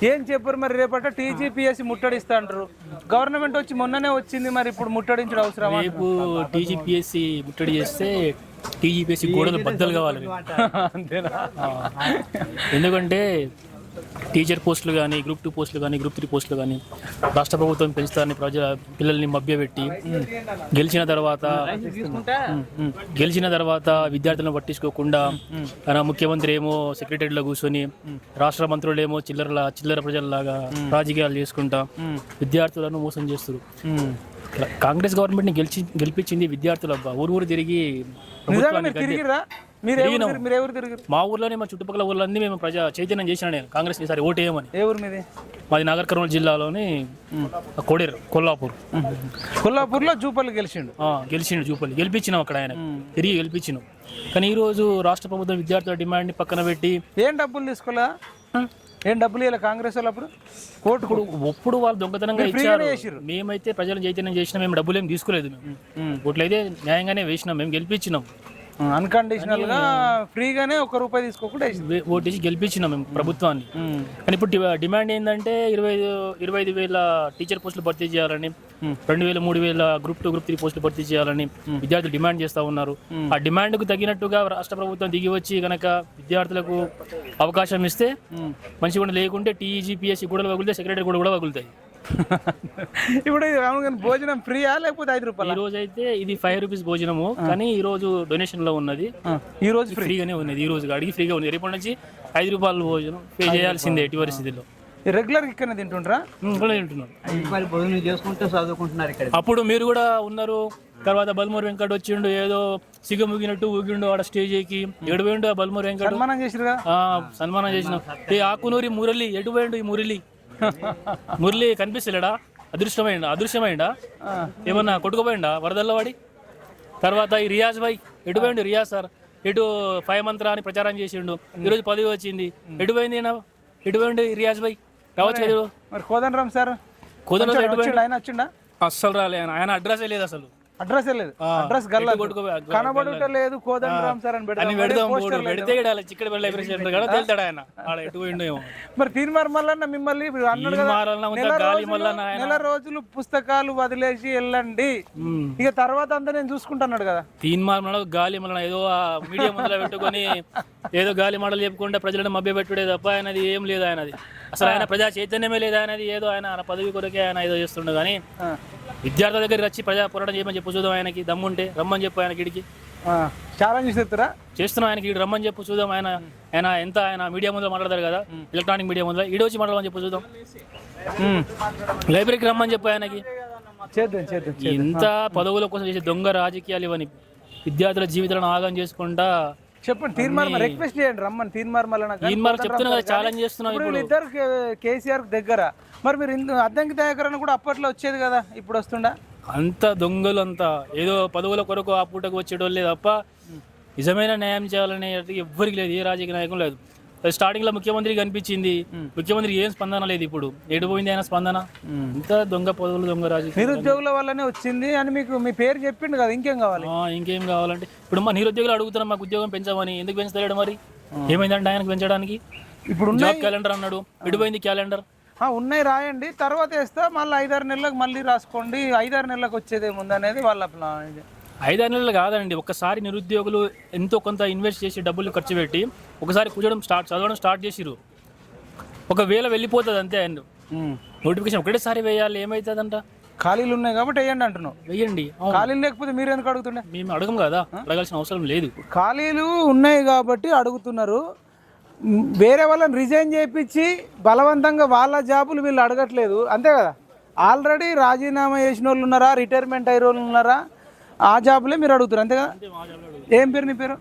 ఏం చెప్పారు మరి? రేపట టీజీపీఎస్సీ ముట్టడిస్తా అంటారు, గవర్నమెంట్ వచ్చి మొన్ననే వచ్చింది, మరి ఇప్పుడు ముట్టడించడం అవసరం? రేపు టీజీపీఎస్సీ ముట్టడి చేస్తే టీజీపీఎస్సీ గోడలు బద్దలు కావాలి. అంతేనా? ఎందుకంటే టీచర్ పోస్టులు కానీ, గ్రూప్ 2 పోస్టులు కానీ, గ్రూప్ 3 పోస్టులు కానీ రాష్ట్ర ప్రభుత్వం పెంచుతారని పిల్లల్ని మభ్యపెట్టి గెలిచిన తర్వాత విద్యార్థులను పట్టించుకోకుండా ముఖ్యమంత్రి ఏమో సెక్రటరీలో కూర్చొని, రాష్ట్ర మంత్రులు ఏమో చిల్లర ప్రజల్లాగా రాజకీయాలు చేసుకుంటా విద్యార్థులను మోసం చేస్తారు. కాంగ్రెస్ గవర్నమెంట్ని గెలిపించింది విద్యార్థులు అబ్బా. ఊరు తిరిగి మా ఊర్లోనే, మా చుట్టుపక్కల ఊర్లన్నీ మేము ప్రజా చైతన్యం చేసిన నేను కాంగ్రెస్ ఈసారి ఓటు వేయమని. ఏ ఊరు మీది? మాది నాగర్ కర్నూలు జిల్లాలోని కోడేరు, కొల్లాపూర్లో జూపల్లి గెలిచిండు జూపల్లి. గెలిపించినాం అక్కడ, ఆయన తిరిగి గెలిపించినాం. కానీ ఈ రోజు రాష్ట్ర ప్రభుత్వం విద్యార్థుల డిమాండ్ని పక్కన పెట్టి ఏం డబ్బులు తీసుకోలే, ఏం డబ్బులు ఇవ్వాలి కాంగ్రెస్ వాళ్ళు? అప్పుడు కోర్టు ఒప్పుడు వాళ్ళు దొంగతనంగా ఇచ్చారు. మేమైతే ప్రజలను చైతన్యం చేసినా, మేము డబ్బులు ఏం తీసుకోలేదు. మేము ఓట్లయితే న్యాయంగానే వేసినాం, మేము గెలిపించినాం. అన్కండిషనల్ గా ఫ్రీగానే ₹1 తీసుకోకుండా ఓటేసి గెలిపించినాం మేము ప్రభుత్వాన్ని. కానీ ఇప్పుడు డిమాండ్ ఏంటంటే 25,000 టీచర్ పోస్టులు భర్తీ చేయాలని, 2,000, 3,000 గ్రూప్ 2, గ్రూప్ 3 పోస్టులు భర్తీ చేయాలని విద్యార్థులు డిమాండ్ చేస్తూ ఉన్నారు. ఆ డిమాండ్కు తగినట్టుగా రాష్ట్ర ప్రభుత్వం దిగి వచ్చి కనుక విద్యార్థులకు అవకాశం ఇస్తే మంచిగా, లేకుంటే టీజీపీఎస్సీ కూడా వగులుతాయి, సెక్రటరీ కూడా వగులుతాయి. ఇప్పుడు భోజనం ఫ్రీయా లేకపోతే ₹5? ఈ రోజు అయితే ఇది ₹5 భోజనము, కానీ ఈ రోజు డొనేషన్ లో ఉన్నది. ఈ రోజు ఫ్రీగానే ఉన్నది, ఈ రోజు అడిగి ఫ్రీగా ఉంది. రేపటి నుంచి ₹5 భోజనం పే చేయాల్సిందే ఎట్టి పరిస్థితుల్లో. రెగ్యులర్ ఇక్కడ తింటుంటారా? భోజనం చేసుకుంటే చదువుకుంటున్నారు ఇక్కడ. అప్పుడు మీరు కూడా ఉన్నారు. తర్వాత బల్మూరు వెంకట్ వచ్చిండు, ఏదో సిగముగినట్టు ఊగిండు ఆడ స్టేజ్ ఎక్కి. ఎటు పోయిండు ఆ బల్మూరు వెంకట్? సన్మానం చేసిరుగా? సన్మానం చేసినాం. ఆకునూరి మురళి ఎటు పోయిండు? ఈ మురళి కనిపిస్తలేడా? అదృశ్యమైండా? ఏమన్నా కొట్టుకుపోయిండా వరదల్లో వాడి? తర్వాత ఈ రియాజ్ భాయ్ ఎటు పోయిండు? రియాజ్ సార్ ఎటు 5 మంత్ర అని ప్రచారం చేసిండు, ఈరోజు 10 వచ్చింది. ఎటు పోయింది? ఎటు పోయిండు రియాజ్ భాయ్? రావచ్చు కదా. మరి కోదండరామ్ సార్ కోదండరామ్ ఆయన వచ్చిండా? అస్సలు రాలే, ఆయన అడ్రస్ లేదు అసలు. అడ్రస్ లేదు, అడ్రస్ గల్ల కనబడుట లేదు కోదండరామ్ సార్ అని మరి తీర్మార్ మల్లన్న మిమ్మల్ని అన్నాడు కదా, నెల రోజులు పుస్తకాలు వదిలేసి వెళ్ళండి, ఇక తర్వాత అంతా నేను చూసుకుంటున్నాడు కదా. తీర్మార్ గాలి మళ్ళీ ఏదో మీడియా ముందర పెట్టుకొని ఏదో గాలి మాటలు చెప్పుకుంటే ప్రజలను మభ్య పెట్టుడే తప్ప ఆయనది ఏం లేదు. ఆయనది అసలు ఆయన ప్రజా చైతన్యమే లేదు. ఆయనది ఏదో ఆయన పదవి కొరకే ఆయన ఏదో చేస్తుండే కానీ విద్యార్థుల దగ్గరికి వచ్చి ప్రజా పోరాటం చేయమని చెప్పు చూద్దాం. ఆయనకి దమ్ముంటే రమ్మని చెప్పు, ఆయనకి ఇడికి ఛాలెంజ్ చేస్తున్నాం. ఆయనకి ఇటు రమ్మని చెప్పు చూద్దాం. ఆయన ఎంత ఆయన మీడియా ముందు మాట్లాడతారు కదా, ఎలక్ట్రానిక్ మీడియా ముందు ఈడొచ్చి మాట్లాడమని చెప్పు చూద్దాం. లైబ్రరీకి రమ్మని చెప్పు ఆయనకి. ఇంత పదవుల కోసం చేసే దొంగ రాజకీయాలు ఇవన్నీ విద్యార్థుల జీవితాలను ఆగం చేసుకుంటా. చెప్పండి, తీర్మార్ రిక్వెస్ట్ చేయండి రమ్మని. తీర్మార్ చెప్తున్నా కదా, ఛాలెంజ్ చేస్తున్నాం. ఇప్పుడు ఇద్దరు కేసీఆర్ దగ్గర, మరి మీరు అద్దంకి దయాకరణ కూడా అప్పట్లో వచ్చేది కదా, ఇప్పుడు వస్తుండా? అంత దొంగలు అంతా ఏదో పదవుల కొరకు ఆ పూటకు వచ్చేటోళ్ళే తప్ప నిజమైన న్యాయం చేయాలనే ఎవ్వరికి లేదు, ఏ రాజకీయ నాయకం లేదు. స్టార్టింగ్ లో ముఖ్యమంత్రికి అనిపించింది, ముఖ్యమంత్రికి ఏం స్పందన లేదు. ఇప్పుడు ఎడిపోయింది ఆయన స్పందన. ఇంత దొంగ పదవులు, దొంగ రాజకీయ నిరుద్యోగుల వల్లనే వచ్చింది అని మీకు మీ పేరు చెప్పిండు కదా, ఇంకేం కావాలి? ఇంకేం కావాలంటే ఇప్పుడు మా నిరుద్యోగులు అడుగుతున్నాం, మాకు ఉద్యోగం పెంచామని. ఎందుకు పెంచలేడు మరి? ఏమైందంటే ఆయనకు పెంచడానికి? ఇప్పుడు జాబ్ క్యాలెండర్ అన్నాడు, ఎడిపోయింది క్యాలెండర్. ఉన్నాయి రాయండి, తర్వాత వేస్తా, మళ్ళీ 5-6 నెలలకు మళ్ళీ రాసుకోండి, 5-6 నెలలకు వచ్చేదేముంది అనేది వాళ్ళ ప్లాన్. 5-6 నెలలు కాదండి, ఒక్కసారి నిరుద్యోగులు ఎంతో కొంత ఇన్వెస్ట్ చేసి డబ్బులు ఖర్చు పెట్టి ఒకసారి కూర్చోడం చదవడం స్టార్ట్ చేసిరు. ఒకవేళ వెళ్ళిపోతుంది అంతే. అండ్ నోటిఫికేషన్ ఒకటేసారి వేయాలి, ఏమవుతుందంట? ఖాళీలు ఉన్నాయి కాబట్టి వేయండి అంటున్నావు. వేయండి. ఖాళీలు లేకపోతే మీరు ఎందుకు అడుగుతుండే? మేము అడగం కదా, అడగాల్సిన అవసరం లేదు. ఖాళీలు ఉన్నాయి కాబట్టి అడుగుతున్నారు. వేరే వాళ్ళని రిజైన్ చేయించి బలవంతంగా వాళ్ళ జాబులు వీళ్ళు అడగట్లేదు, అంతే కదా. ఆల్రెడీ రాజీనామా చేసిన వాళ్ళు ఉన్నారా, రిటైర్మెంట్ అయ్యే వాళ్ళు ఉన్నారా, ఆ జాబులే మీరు అడుగుతారు, అంతే కదా. ఏం పేరు నీ పేరు?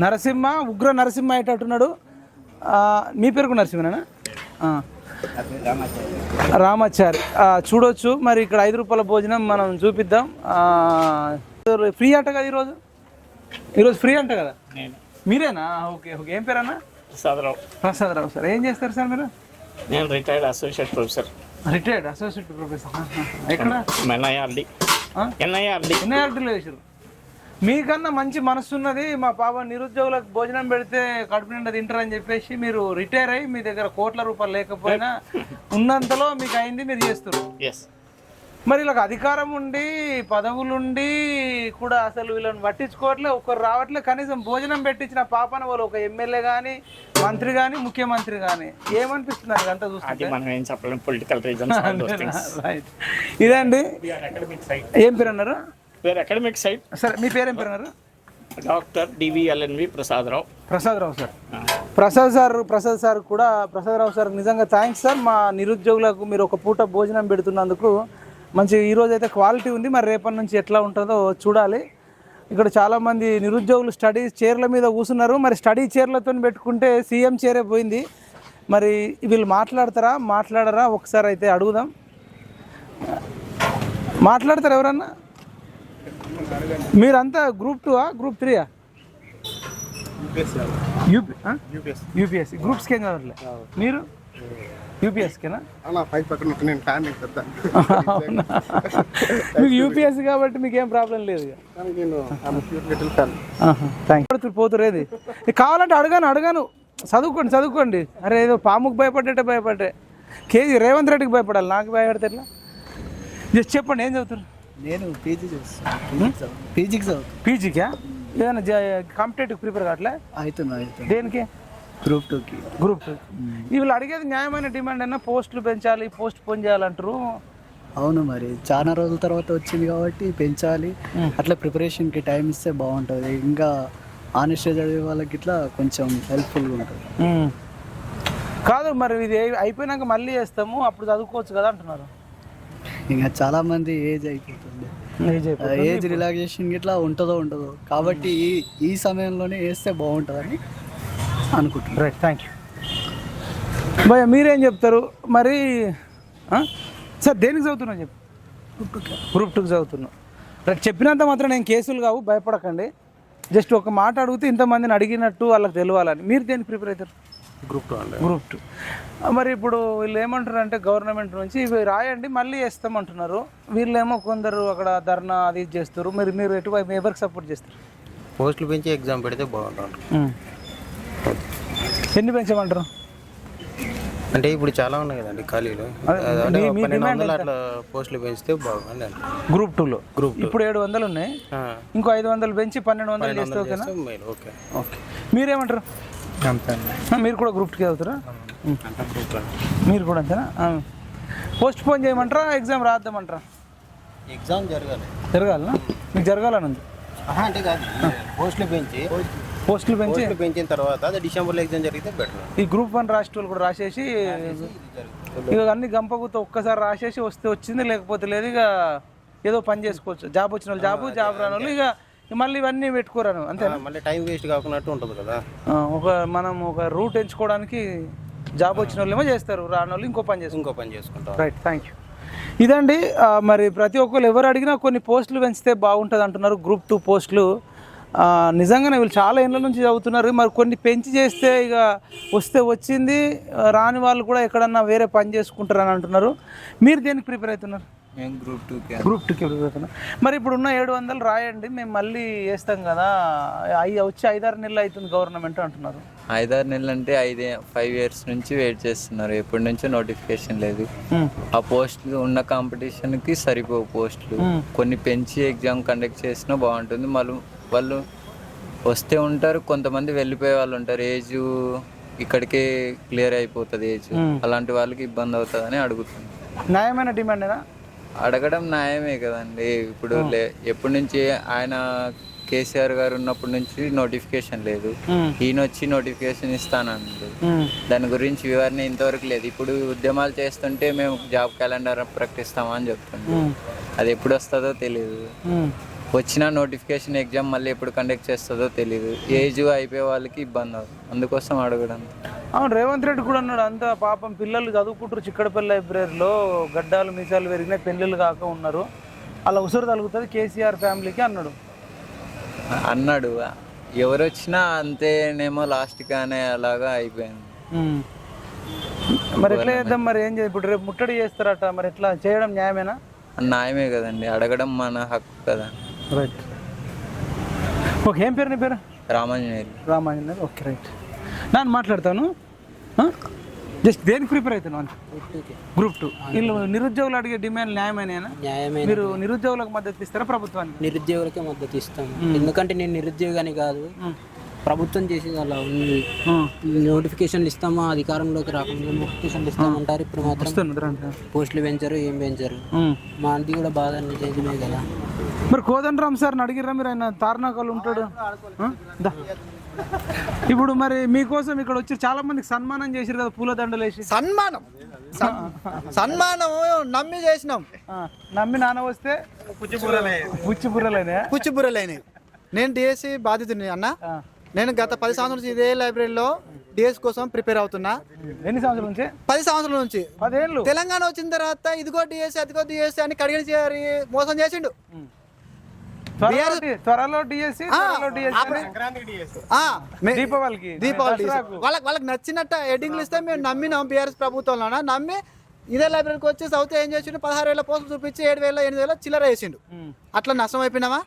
నరసింహ. ఉగ్ర నరసింహ అయ్యేటట్టున్నాడు. మీ పేరు కూడా నరసింహనేనా? రామాచారి. చూడొచ్చు మరి ఇక్కడ 5 రూపాయల భోజనం మనం చూపిద్దాం. ఫ్రీ అంట కదా ఈరోజు ఫ్రీ అంట కదా. మీరేనా? Okay okay. ఏం పేరు అన్న? ప్రసాదరావు సార్. ఏం చేస్తారు సార్ మీరు? నేను retired associate professor. Retired associate professor ఎక్కడ? ఎన్ఐఆర్డీలో వేసారు. మీకన్నా మంచి మనసు ఉన్నది. మా పాప నిరుద్యోగులకు భోజనం పెడితే కడుపు నిండా తింటారని చెప్పేసి మీరు రిటైర్ అయ్యి మీ దగ్గర కోట్ల రూపాయలు లేకపోయినా ఉన్నంతలో మీకు అయింది మీరు చేస్తారు. మరి ఇలా అధికారం ఉండి పదవులుండి కూడా అసలు వీళ్ళని పట్టించుకోవట్లే, ఒకరు రావట్లే, కనీసం భోజనం పెట్టించిన పాపన వాళ్ళు ఒక ఎమ్మెల్యే కానీ మంత్రి కానీ ముఖ్యమంత్రి కానీ ఏమనిపిస్తున్నారు ఇదంతా చూస్తే? ఇదండి. ఏం పేరు అన్నారు? Academic side. సరే, మీ పేరు ఏం పేరు అన్నారు? Doctor DVLNV Prasada Rao. Prasada Rao sir. Prasada Rao sir నిజంగా థ్యాంక్స్ సార్. మా నిరుద్యోగులకు మీరు ఒక పూట భోజనం పెడుతున్నందుకు మంచి. ఈరోజు అయితే క్వాలిటీ ఉంది, మరి రేపటి నుంచి ఎట్లా ఉంటుందో చూడాలి. ఇక్కడ చాలామంది నిరుద్యోగులు స్టడీ చైర్ల మీద కూర్చున్నారు. మరి స్టడీ చైర్లతో పెట్టుకుంటే సీఎం చైరే పోయింది. మరి వీళ్ళు మాట్లాడరా ఒకసారి అయితే అడుగుదాం. మాట్లాడతారు ఎవరన్నా? మీరంతా గ్రూప్ 2 గ్రూప్ 3 యూపీఎస్సీ గ్రూప్స్కి ఏం కావాలి? మీరు యూపీఎస్కేనా? మీకు యూపీఎస్సీ కాబట్టి మీకు ఏం ప్రాబ్లం లేదు. పోతురు ఏది కావాలంటే అడగాను. చదువుకోండి. అరే ఏదో పాముకు భయపడ్డే రేవంత్ రెడ్డికి భయపడాలి, నాకు భయపడితే ఎట్లా? జస్ట్ చెప్పండి, ఏం చదువుతారు? నేను పీజీకా? ఏదైనా కాంపిటేటివ్ ప్రిపేర్ కావట్లే? అవుతున్నా. దేనికి? గ్రూప్ 2కి. వీళ్ళు అడిగేది న్యాయమైన డిమాండ్ అయినా పోస్టులు పెంచాలి, పోస్ట్ పోన్ చేయాలంటారు. అవును, మరి చాలా రోజుల తర్వాత వచ్చింది కాబట్టి పెంచాలి. అట్లా ప్రిపరేషన్కి టైం ఇస్తే బాగుంటుంది. ఇంకా ఆనెస్ట్గా చదివే వాళ్ళకి ఇట్లా కొంచెం హెల్ప్ఫుల్గా ఉంటుంది. కాదు మరి ఇది అయిపోయినాక మళ్ళీ చేస్తాము, అప్పుడు చదువుకోవచ్చు కదా అంటున్నారు. ఇంకా చాలా మంది ఏజ్ అయిపోతుంది, ఏజ్ రిలాక్సేషన్ ఇట్లా ఉంటుందో కాబట్టి ఈ సమయంలోనే వేస్తే బాగుంటుందని అనుకుంటున్నాను. రైట్, థ్యాంక్ యూ భయ్య. మీరేం చెప్తారు మరి? సార్ దేనికి చదువుతున్నావు చెప్పు? గ్రూప్ 2కి చదువుతున్నావు. రైట్, చెప్పినంత మాత్రం నేను కేసులు కావు, భయపడకండి. జస్ట్ ఒక మాట అడిగితే ఇంతమందిని అడిగినట్టు వాళ్ళకి తెలియాలని. మీరు దేనికి ప్రిపేర్ అవుతారు? గ్రూప్ 2 అండి. గ్రూప్ 2. మరి ఇప్పుడు వీళ్ళు ఏమంటారు అంటే గవర్నమెంట్ నుంచి ఇవి రాయండి మళ్ళీ వేస్తామంటున్నారు. వీళ్ళేమో కొందరు అక్కడ ధర్నా అది ఇది చేస్తారు. మీరు ఎటువైపు ఎవరికి సపోర్ట్ చేస్తారు? పోస్టులు పెంచి ఎగ్జామ్ పెడితే బాగుంటుంది. ఎన్ని పెంచమంటారు? అంటే ఇప్పుడు చాలా ఉన్నాయి కదండి ఖాళీలు. మీ 1200 అట్లా పోస్టులు పెంచితే బాగుంది అండి. గ్రూప్ 2లో ఇప్పుడు 700 ఉన్నాయి. ఇంకో 500 పెంచి 1200 చేస్తే ఓకేనా? ఓకే. ఓకే. మీరేమంటారు? మీరు కూడా గ్రూప్ 2కి చదువుతారా? మీరు కూడా అంతేనా? పోస్ట్ పోన్ చేయమంటారా ఎగ్జామ్ రాద్దామంటారా? ఎగ్జామ్ జరగాలనా? మీకు జరగాలని ఉంది. అంటే కాదు, పోస్టులు పెంచిన తర్వాత అది డిసెంబర్లో ఎగ్జామ్ జరిగితే బెటర్. ఈ గ్రూప్ 1 రాష్ట్రాలు కూడా రాసేసి ఇక అన్ని గంపగుతో ఒక్కసారి రాసేసి వస్తే వచ్చింది, లేకపోతే లేదు. ఇక ఏదో పని చేసుకోవచ్చు. జాబ్ వచ్చిన వాళ్ళు జాబ్ రాని వాళ్ళు ఇక మళ్ళీ ఇవన్నీ పెట్టుకోరాను అంతేనా? మళ్ళీ టైం వేస్ట్ కాకున్నట్టు ఉంటుంది కదా. మనం ఒక రూట్ ఎంచుకోవడానికి జాబ్ వచ్చిన వాళ్ళు ఏమో చేస్తారు, రాని వాళ్ళు ఇంకో పని చేసుకుంటారు. Right, thank you. ఇదండి. మరి ప్రతి ఒక్కరు ఎవరు అడిగినా కొన్ని పోస్టులు పెంచితే బాగుంటుంది అంటున్నారు. గ్రూప్ 2 పోస్టులు నిజంగానే వీళ్ళు చాలా ఏళ్ళ నుంచి చదువుతున్నారు. మరి కొన్ని పెంచి చేస్తే ఇక వస్తే వచ్చింది, రాని వాళ్ళు కూడా ఎక్కడన్నా వేరే పని చేసుకుంటారు అని అంటున్నారు. మీరు దేనికి ప్రిపేర్ అవుతున్నారు? గ్రూప్ 2కి ప్రిపేర్ అవుతున్నారు. మరి ఇప్పుడున్న 700 రాయండి, మేము మళ్ళీ వేస్తాం కదా, వచ్చి 5-6 నెలలు అవుతుంది గవర్నమెంట్ అంటున్నారు. 5-6 నెలలు అంటే 5 ఇయర్స్ నుంచి వెయిట్ చేస్తున్నారు. ఎప్పటి నుంచో నోటిఫికేషన్ లేదు. ఆ పోస్టులు ఉన్న కాంపిటీషన్కి సరిపోవు పోస్టులు. కొన్ని పెంచి ఎగ్జామ్ కండక్ట్ చేసినా బాగుంటుంది. వాళ్ళు వస్తే ఉంటారు, కొంతమంది వెళ్ళిపోయే వాళ్ళు ఉంటారు. ఏజ్ ఇక్కడికే క్లియర్ అయిపోతుంది ఏజ్. అలాంటి వాళ్ళకి ఇబ్బంది అవుతుందని అడుగుతుంది. న్యాయమైన డిమాండేనా? అడగడం న్యాయమే కదండి. ఇప్పుడు ఎప్పటి నుంచి ఆయన కేసీఆర్ గారు ఉన్నప్పటి నుంచి నోటిఫికేషన్ లేదు. ఈయన వచ్చి నోటిఫికేషన్ ఇస్తానన్నాడు. దాని గురించి వివరణ ఇంతవరకు లేదు. ఇప్పుడు ఉద్యమాలు చేస్తుంటే మేము జాబ్ క్యాలెండర్ ప్రకటిస్తామని చెప్తున్నాం. అది ఎప్పుడు వస్తుందో తెలియదు. వచ్చిన నోటిఫికేషన్ ఎగ్జామ్ మళ్ళీ ఎప్పుడు కండక్ట్ చేస్తుందో తెలియదు. ఏజ్ అయిపోయే వాళ్ళకి ఇబ్బంది అవుతుంది, అందుకోసం అడగడం. అవును, రేవంత్ రెడ్డి కూడా అన్నాడు అంతా పాపం పిల్లలు చదువుకుంటారు చిక్కడపల్లి లైబ్రరీలో, గడ్డాలు మీసాలు పెరిగినాయి, పెళ్ళిళ్ళు కాక ఉన్నారు, అలా ఉసురు తగులుతుంది కేసీఆర్ ఫ్యామిలీకి అన్నాడు. ఎవరు వచ్చినా అంతేనేమో లాస్ట్కి అనే అలాగా అయిపోయింది. మరి ఎట్లా చేద్దాం? మరి ఏం చేద్దాం? ఇప్పుడు రేపు ముట్టడి చేస్తారట, మరి ఎట్లా చేయడం న్యాయమేనా? న్యాయమే కదండి, అడగడం మన హక్కు కదా. రైట్. ఓకే, ఏం పేరు నీ పేరు? రామాంజనేయులు. Okay, right. నేను మాట్లాడతాను. జస్ట్ దేనికి ప్రిపేర్ అవుతున్నాను? గ్రూప్ 2. వీళ్ళు నిరుద్యోగులు అడిగే డిమాండ్ న్యాయమేనా? మీరు నిరుద్యోగులకు మద్దతు ఇస్తారా ప్రభుత్వానికి? నిరుద్యోగులకే మద్దతు ఇస్తాం. ఎందుకంటే నేను నిరుద్యోగాని కాదు, ప్రభుత్వం చేసేది అలా ఉంది. నోటిఫికేషన్లు ఇస్తామా, అధికారంలోకి రాకుండా నోటిఫికేషన్లు ఇస్తామంటారు. ఇప్పుడు మాత్రం పోస్టులు పెంచారు, ఏం పెంచారు. మాది కూడా బాధ నిజమే కదా. మరి కోదండరామ్ సార్ని అడిగిర్రా మీరు? ఆయన తార్నాకాలు ఉంటాడు. ఇప్పుడు మరి మీకోసం ఇక్కడ వచ్చి చాలా మందికి సన్మానం చేసిరు కదా, పూలదండలు వేసి. సన్మానం నమ్మి చేసినాం. నమ్మి నాన్న వస్తే పుచ్చిబుర్రలైనా. నేను డిఎస్సి బాధితుని అన్న. నేను గత 10 సంవత్సరాల నుంచి ఇదే లైబ్రరీలో డిఎస్ కోసం ప్రిపేర్ అవుతున్నా. ఎన్ని సంవత్సరాల నుంచి? 10 సంవత్సరాల నుంచి. 10 ఏళ్ళు. తెలంగాణ వచ్చిన తర్వాత ఇదిగో డిఎస్సి అదిగో డిఎస్సి అని కడిగిన మోసం చేసిండు. త్వరలో డిఎస్సి, దీపావళి వాళ్ళకి నచ్చినట్టు హెడ్డింగ్లు ఇస్తే మేము నమ్మినాం. బీఆర్ఎస్ ప్రభుత్వంలో నమ్మి ఇదే లైబ్రరీకి వచ్చి చదివితే ఏం చేసిండు? 16,000 పోస్టులు చూపించి 7,000 8,000 చిల్లర వేసిండు. అట్లా నష్టం అయిపోయినావా?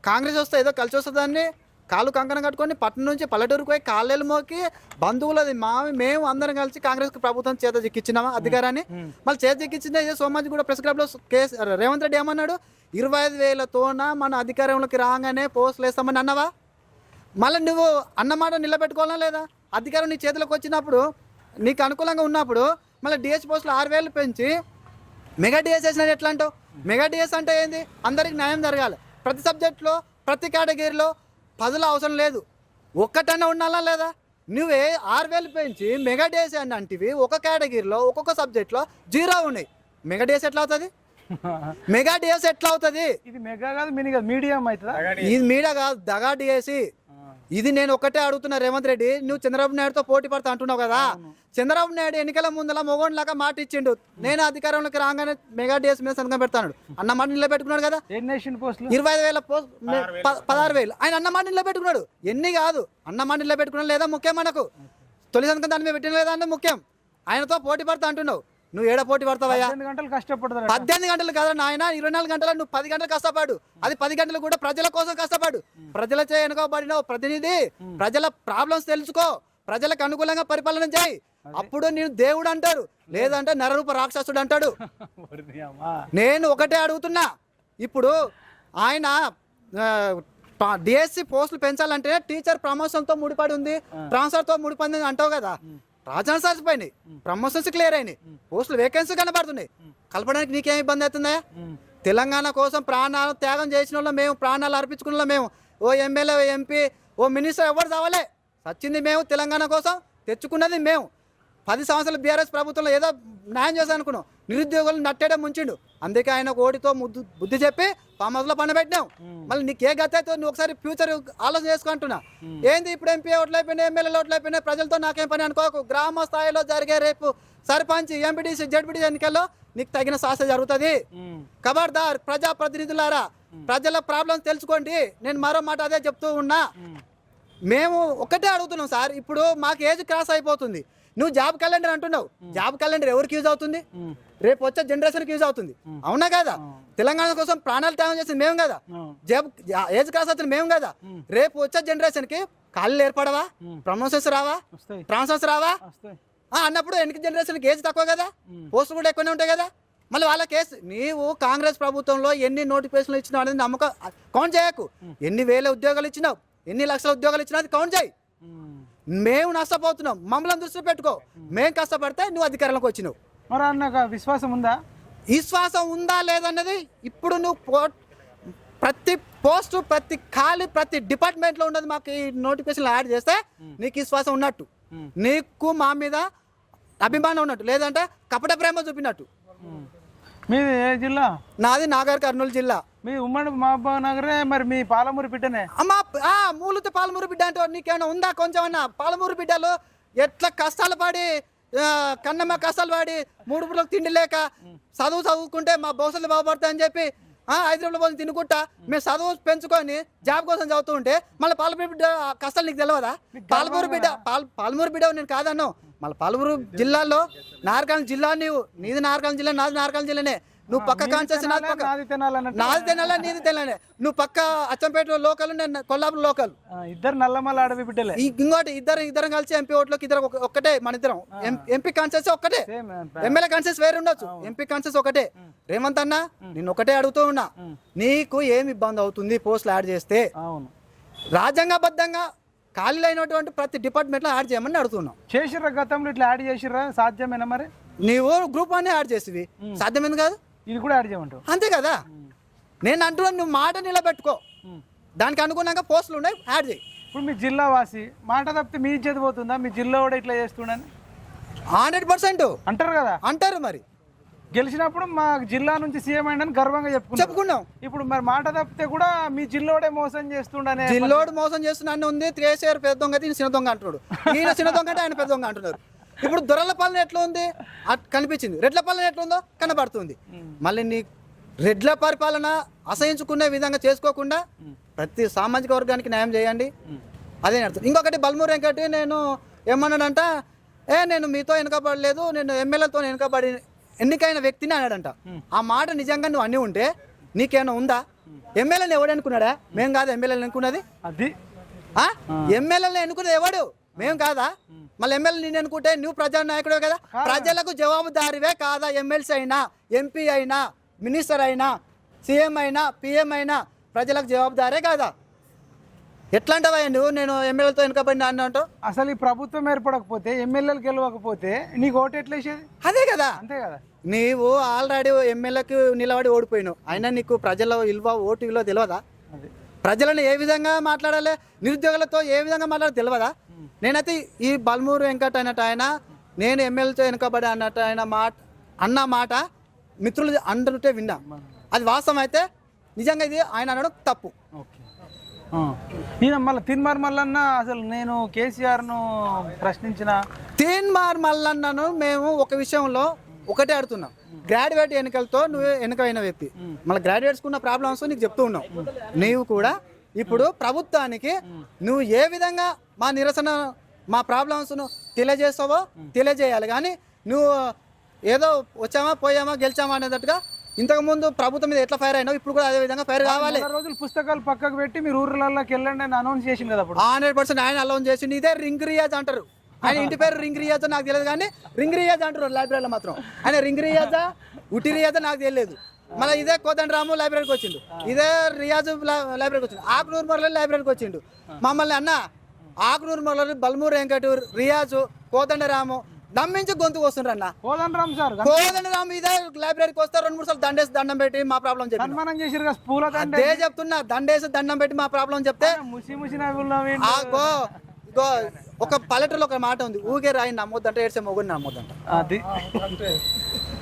కాంగ్రెస్ వస్తే ఏదో కలిసి వస్తుందాన్ని కాళ్ళు కంకణం కట్టుకొని పట్టణం నుంచి పల్లెటూరుకు పోయి కాళ్ళేళ్ళు మోకి బంధువులది మేము అందరం కలిసి కాంగ్రెస్ ప్రభుత్వం చేత చిక్కిచ్చినామా అధికారాన్ని? మళ్ళీ చేత చిక్కించిందే సోమాజి కూడా ప్రెస్ క్లబ్ లో రేవంత్ రెడ్డి ఏమన్నాడు? 25,000తోన మన అధికారంలోకి రాగానే పోస్టులు వేస్తామని అన్నవా? మళ్ళీ నువ్వు అన్నమాట నిలబెట్టుకోవాలా లేదా? అధికారం నీ చేతిలోకి వచ్చినప్పుడు, నీకు అనుకూలంగా ఉన్నప్పుడు మళ్ళీ డిఎస్ పోస్టులు 6,000 పెంచి మెగా డిఎస్ వేసినది ఎట్లా అంటావు? మెగా డిఎస్ అంటే ఏంది? అందరికి న్యాయం జరగాలి. ప్రతి సబ్జెక్టులో ప్రతి కేటగిరీలో పదులు అవసరం లేదు, ఒక్కటన్నా ఉండాలా లేదా? నువ్వే 6,000 పెంచి మెగా డిఎస్ అని అంటివి. ఒక కేటగిరీలో ఒక్కొక్క సబ్జెక్ట్లో 0 ఉన్నాయి. మెగా డిఎస్ ఎట్లా అవుతుంది? మెగా డిఎస్ ఎట్లా అవుతుంది? ఇది మెగా కాదు, మీడియం అవుతుందా? ఇది మీడియా కాదు, దగా డిఎస్సి. ఇది నేను ఒకటే అడుగుతున్నా రేవంత్ రెడ్డి, నువ్వు చంద్రబాబు నాయుడుతో పోటీ పడతా అంటున్నావు కదా. చంద్రబాబు నాయుడు ఎన్నికల ముందల మొగోన్లాగా మాట ఇచ్చిండు, నేను అధికారంలోకి రాగానే మెగా డిఎస్ మీద సంతకం పెడతాడు. అన్న మాట నిలబెట్టుకున్నాడు కదా. 25,000 పోస్ట్ 16,000 ఆయన అన్న మాట నిలబెట్టుకున్నాడు. ఎన్ని కాదు, అన్న మాట నిలబెట్టుకున్నాడు లేదా ముఖ్యం మనకు. తొలి సంతకం దాని మీద పెట్టిన లేదా అంటే ముఖ్యం. ఆయనతో పోటీ పడతా అంటున్నావు, నువ్వు ఏడ పోటీ పడతావయ్యా? 18 గంటలు కష్టపడతారు. 18 గంటలు కదా నాయన, 24 గంటలు నువ్వు 10 గంటలు కష్టపడు. అది 10 గంటలు కూడా ప్రజల కోసం కష్టపడు. ప్రజలచే ఎన్నుకోబడిన ప్రతినిధి, ప్రజల ప్రాబ్లమ్స్ తెలుసుకో, ప్రజలకు అనుకూలంగా పరిపాలన చేయి. అప్పుడు నేను దేవుడు అంటారు, లేదంటే నరరూప రాక్షసుడు అంటాడు. నేను ఒకటే అడుగుతున్నా, ఇప్పుడు ఆయన డిఎస్సి పోస్టులు పెంచాలంటే టీచర్ ప్రమోషన్తో ముడిపడి ఉంది, ట్రాన్స్ఫర్తో ముడిపడి ఉంది అంటావు కదా. రాజధాని సాధిపోయినాయి, ప్రమోషన్స్ క్లియర్ అయినాయి, పోస్టులు వేకెన్సీ కనబడుతున్నాయి. కలపడానికి నీకేం ఇబ్బంది అవుతుందా? తెలంగాణ కోసం ప్రాణాలు త్యాగం చేసిన వాళ్ళు మేము, ప్రాణాలు అర్పించుకున్న మేము. ఓ ఎమ్మెల్యే, ఎంపీ, ఓ మినిస్టర్ ఎవరు చావలే. వచ్చింది మేము, తెలంగాణ కోసం తెచ్చుకున్నది మేము. 10 సంవత్సరాలు బీఆర్ఎస్ ప్రభుత్వంలో ఏదో న్యాయం చేశాను అనుకున్నాం, నిరుద్యోగులు నట్టేయడం ముంచిండు. అందుకే ఆయన ఓటితో బుద్ధి చెప్పి ఫామ్ హౌస్లో పండబెట్టినాం. మళ్ళీ నీకే గతి అయితే నువ్వు ఒకసారి ఫ్యూచర్ ఆలోచన చేసుకుంటున్నా. ఏంది ఇప్పుడు ఎంపీ ఓట్లు అయిపోయినాయి, ఎమ్మెల్యేలు ఓట్లు అయిపోయినాయి, ప్రజలతో నాకేం పని అనుకోకు. గ్రామ స్థాయిలో జరిగే రేపు సర్పంచ్, ఎంపీటీసీ, జడ్పీటీసీ ఎన్నికల్లో నీకు తగిన శాస్త్ర జరుగుతుంది. ఖబర్దార్ ప్రజాప్రతినిధులారా, ప్రజల ప్రాబ్లమ్స్ తెలుసుకోండి. నేను మరో మాట అదే చెప్తూ ఉన్నా. మేము ఒకటే అడుగుతున్నాం సార్, ఇప్పుడు మాకు ఏజ్ క్రాస్ అయిపోతుంది. నువ్వు జాబ్ క్యాలెండర్ అంటున్నావు, జాబ్ క్యాలెండర్ ఎవరికి యూజ్ అవుతుంది? రేపు వచ్చే జనరేషన్కి యూజ్ అవుతుంది, అవునా కదా? తెలంగాణ కోసం ప్రాణాలు త్యాగం చేసింది మేము కదా, జాబ్ ఏజ్ క్రాస్ అవుతుంది మేము కదా. రేపు వచ్చే జనరేషన్కి ఖాళీలు ఏర్పడవా, ప్రమోషన్స్ రావా, ట్రాన్స్ఫర్స్ రావా అన్నప్పుడు వెనక జనరేషన్కి ఏజ్ తక్కువ కదా, పోస్టులు కూడా ఎక్కువనే ఉంటాయి కదా. మళ్ళీ వాళ్ళ కేసు నీవు కాంగ్రెస్ ప్రభుత్వంలో ఎన్ని నోటిఫికేషన్లు ఇచ్చినావు అనేది నమ్మకం కౌంట్ చేయకు. ఎన్ని వేల ఉద్యోగాలు ఇచ్చినావు, ఎన్ని లక్షల ఉద్యోగాలు ఇచ్చినా అది కౌంట్ చేయి. మేము నష్టపోతున్నాం, మమ్మల్ని దృష్టిలో పెట్టుకో. మేము కష్టపడితే నువ్వు అధికారంలోకి వచ్చినావు. మరి అన్న విశ్వాసం ఉందా? విశ్వాసం ఉందా లేదన్నది ఇప్పుడు నువ్వు ప్రతి పోస్టు, ప్రతి ఖాళీ, ప్రతి డిపార్ట్మెంట్లో ఉన్నది మాకు ఈ నోటిఫికేషన్ యాడ్ చేస్తే నీకు విశ్వాసం ఉన్నట్టు, నీకు మా మీద అభిమానం ఉన్నట్టు, లేదంటే కపట ప్రేమ చూపినట్టు. మీది ఏ జిల్లా? నాది నాగర్ కర్నూలు జిల్లా. మీ ఉమ్మడి మహబూబ్ నగరే, మరి మీ పాలమూరు బిడ్డనే? అమ్మా మూలతో పాలమూరు బిడ్డ అంటే నీకేమైనా ఉందా కొంచెం అన్నా? పాలమూరు బిడ్డలు ఎట్లా కష్టాలు పడి, కన్నమ్మ కష్టాలు పడి, 3 పూటలకు తిండి లేక చదువుకుంటే మా భవిష్యత్తు బాగుపడతాయని చెప్పి హైదరాబాద్ పోయి తినుకుంటా మేము చదువు పెంచుకొని జాబ్ కోసం చదువుతూ ఉంటే మళ్ళీ పాలమూరు బిడ్డ కష్టాలు నీకు తెలియదా? పాలమూరు బిడ్డ నేను కాదన్నావు. మళ్ళీ పాలమూరు జిల్లాలో నార్కల్ జిల్లా, నీది నార్కల్ జిల్లా, నాది నార్కల్ జిల్లానే. నువ్వు పక్క కాన్సెస్, నాది తినాలా, నీది తినాలే. నువ్వు పక్క అచ్చంపేట లోకల్, నేను కొల్లాపూర్ లోకల్. ఇద్దరు నల్లమల్ల అడవి బిడ్డలే. ఇంకోటి ఇద్దరం కలిసి ఎంపీ ఓట్లోకి ఇద్దరు ఒక్కటే. మన ఇద్దరం ఎంపీ కాన్సెస్ ఒక్కటే, ఎమ్మెల్యే కాన్సెస్ వేరే ఉండొచ్చు, ఎంపీ కాన్సెస్ ఒకటే. రేవంత్ అన్న నేను ఒకటే అడుగుతూ ఉన్నా, నీకు ఏమి ఇబ్బంది అవుతుంది పోస్టులు యాడ్ చేస్తే? రాజ్యాంగబద్ధంగా ఖాళీ అయినటువంటి ప్రతి డిపార్ట్మెంట్లో యాడ్ చేయమని అడుగుతున్నాం. చేసిర్రా గతంలో ఇట్లా యాడ్ చేసిర్రా? సాధ్యమేనా? మరి నీవు గ్రూప్ 1 యాడ్ చేసివి, సాధ్యమైంది కాదు? ఇది కూడా యాడ్ చేయమంటావు? అంతే కదా. నేను అంటున్నాను, నువ్వు మాట నిలబెట్టుకో, దానికి అనుగుణంగా పోస్టులు ఉన్నాయి, యాడ్ చేయి. ఇప్పుడు మీ జిల్లా వాసి మాట తప్పితే మీ ఇజ్జత్ పోతుందా? మీ జిల్లా కూడా ఇట్లా చేస్తుండని 100% అంటారు కదా. అంటారు. మరి గెలిచినప్పుడు మా జిల్లా నుంచి సీఎం అయిందని గర్వంగా చెప్పుకున్నాం. ఇప్పుడు మరి మాట తప్పితే కూడా మీ జిల్లోడే మోసం చేస్తుండనే. జిల్లోడు మోసం చేస్తున్నా ఉంది. 3 years పెద్ద దొంగ, ఈయన చిన్న దొంగ అంటున్నాడు. ఈయన చిన్న దొంగ అంటే ఆయన పెద్ద దొంగ అంటున్నారు. ఇప్పుడు దొరల పాలన ఎట్లా ఉంది కనిపించింది, రెడ్ల పాలన ఎట్లా ఉందో కనబడుతుంది. మళ్ళీ నీ రెడ్ల పరిపాలన అసహించుకునే విధంగా చేసుకోకుండా ప్రతి సామాజిక వర్గానికి న్యాయం చేయండి, అదే అర్థం. ఇంకొకటి బల్మూరు వెంకటి నేను ఏమన్నాడంట, నేను మీతో వెనుకబడలేదు, నేను ఎమ్మెల్యేతో వెనుకబడి ఎన్నికైన వ్యక్తిని అన్నాడంట. ఆ మాట నిజంగా నువ్వు అన్నీ ఉంటే నీకేమైనా ఉందా? ఎమ్మెల్యేని ఎవడు ఎన్నుకున్నాడా? మేము కాదా ఎమ్మెల్యేని ఎన్నుకున్నది? అది ఎమ్మెల్యేని ఎన్నుకున్నది ఎవడు? మేము కాదా? మళ్ళీ ఎమ్మెల్యే నేను అనుకుంటే నువ్వు ప్రజానాయకుడే కదా, ప్రజలకు జవాబుదారివే కాదా? ఎమ్మెల్సీ అయినా, ఎంపీ అయినా, మినిస్టర్ అయినా, సీఎం అయినా, పిఎం అయినా ప్రజలకు జవాబుదారే కాదా? ఎట్లా అంటావా నువ్వు నేను ఎమ్మెల్యేతో వెనుకబడినా అన్నట్టు? అసలు ఈ ప్రభుత్వం ఏర్పడకపోతే, ఎమ్మెల్యేలు గెలవకపోతే నీకు ఓటు ఎట్లా వేసేది? అదే కదా. అంతే కదా. నీవు ఆల్రెడీ ఎమ్మెల్యేకి నిలబడి ఓడిపోయినావు, అయినా నీకు ప్రజల విలువ, ఓటు విలువ తెలియదా? ప్రజలను ఏ విధంగా మాట్లాడాలి, నిరుద్యోగులతో ఏ విధంగా మాట్లాడాలి తెలియదా? నేనైతే ఈ బల్మూరు వెంకట్ అన్నట్టు ఆయన, నేను ఎమ్మెల్యేతో వెనుకబడి అన్నట్టు ఆయన అన్న మాట మిత్రులు అంటుంటే విన్నా. అది వాస్తవం అయితే నిజంగా ఇది ఆయన అనడం తప్పు. ఈయన మళ్ళీ తిన్మార్ మల్లన్న, అసలు నేను కేసీఆర్ను ప్రశ్నించిన తిన్మార్ మల్లన్నను మేము ఒక విషయంలో ఒకటే అడుగుతున్నాం. గ్రాడ్యుయేట్ ఎన్నికలతో నువ్వు ఎన్నికైన వ్యక్తి, మళ్ళీ గ్రాడ్యుయేట్స్కి ఉన్న ప్రాబ్లమ్స్ నీకు చెప్తూ ఉన్నావు. నీవు కూడా ఇప్పుడు ప్రభుత్వానికి నువ్వు ఏ విధంగా మా నిరసన, మా ప్రాబ్లమ్స్ను తెలియజేస్తావో తెలియజేయాలి. కానీ నువ్వు ఏదో వచ్చామా పోయామా గెలిచామా అనేటట్టుగా ఇంతకుముందు ప్రభుత్వం మీద ఎట్లా ఫైర్ అయినావు ఇప్పుడు కూడా అదే విధంగా ఫైర్ కావాలి. రోజులు పుస్తకాలు పక్కకు పెట్టి మీరు ఊర్లలోకి వెళ్ళండి అని అనౌన్స్ చేసింది కదా అప్పుడు. 100% ఆయన అలౌన్స్ చేసిండు. ఇదే రింగ్ రియాజ్ అంటారు. ఆయన ఇంటి పేరు రింగ్ రియాజ్ నాకు తెలియదు కానీ రింగ్ రియాజ్ అంటారు లైబ్రరీలో మాత్రం. ఆయన రింగ్ రియాజా ఉట్టి రియాజా నాకు తెలియదు. మళ్ళీ ఇదే కోదండరాము లైబ్రరీకి వచ్చిండు, ఇదే రియాజ్ లైబ్రరీకి వచ్చిండు, ఆకునూరు మరల లైబ్రరీకి వచ్చిండు. మమ్మల్ని అన్న ఆకునూరు మరల బల్మూరు వెంకటూరు రియాజు కోదండరాము నమ్మించి గొంతుకు వస్తుండ్రు అన్న. కోదండరామ్ సార్ కోదండరాము ఇదే లైబ్రరీకి వస్తారు 2-3 సార్లు దండేసి దండం పెట్టి మా ప్రాబ్లం చెప్పి సన్మానం చేసిరు కదా పూల అదే చెప్తున్నా. దండేసి దండం పెట్టి మా ప్రాబ్లం చెప్తే ఒక పల్లెటూరులో ఒక మాట ఉంది, ఊగే రాయిని నమ్మొద్దంట ఏడ్చే మొగుడిని నమ్మొద్దంట. అది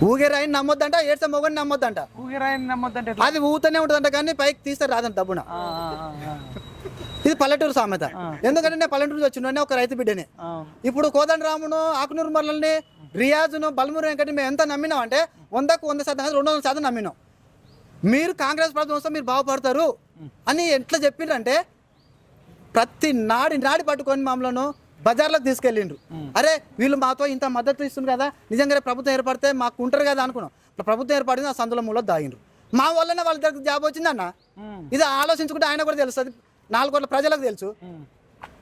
ఊగే రాయిని నమ్మొద్దంట ఏడ్చే మొగుడిని నమ్మొద్దంట. ఊగే రాయిని నమ్మొద్దంటే అది ఊతనే ఉంటుందంట కానీ పైకి తీస్తే రాదంట డబ్బున. ఇది పల్లెటూరు సామెత. ఎందుకంటే నేను పల్లెటూరు నుంచి వచ్చిన ఒక రైతు బిడ్డని. ఇప్పుడు కోదండరామును ఆకునూరు మరలని రియాజును బల్మూరు వెంకటి మేము ఎంత నమ్మినాం అంటే 100% 200% నమ్మినాం. మీరు కాంగ్రెస్ ప్రభుత్వం వస్తే మీరు బాగుపడతారు అని ఎట్లా చెప్పిండ్రంటే ప్రతి నాడి పట్టుకొని మమ్మల్ని బజార్లోకి తీసుకెళ్ళిండ్రు. అరే వీళ్ళు మాతో ఇంత మద్దతు ఇస్తుంది కదా, నిజంగానే ప్రభుత్వం ఏర్పడితే మాకు ఉంటారు కదా అనుకున్నాం. ప్రభుత్వం ఏర్పడింది ఆ సందుల మూల దాగిండ్రు. మా వల్లనే వాళ్ళ దగ్గర జాబ్ వచ్చిందన్న. ఇది ఆలోచించుకుంటే ఆయన కూడా తెలుస్తుంది, 4 కోట్ల ప్రజలకు తెలుసు.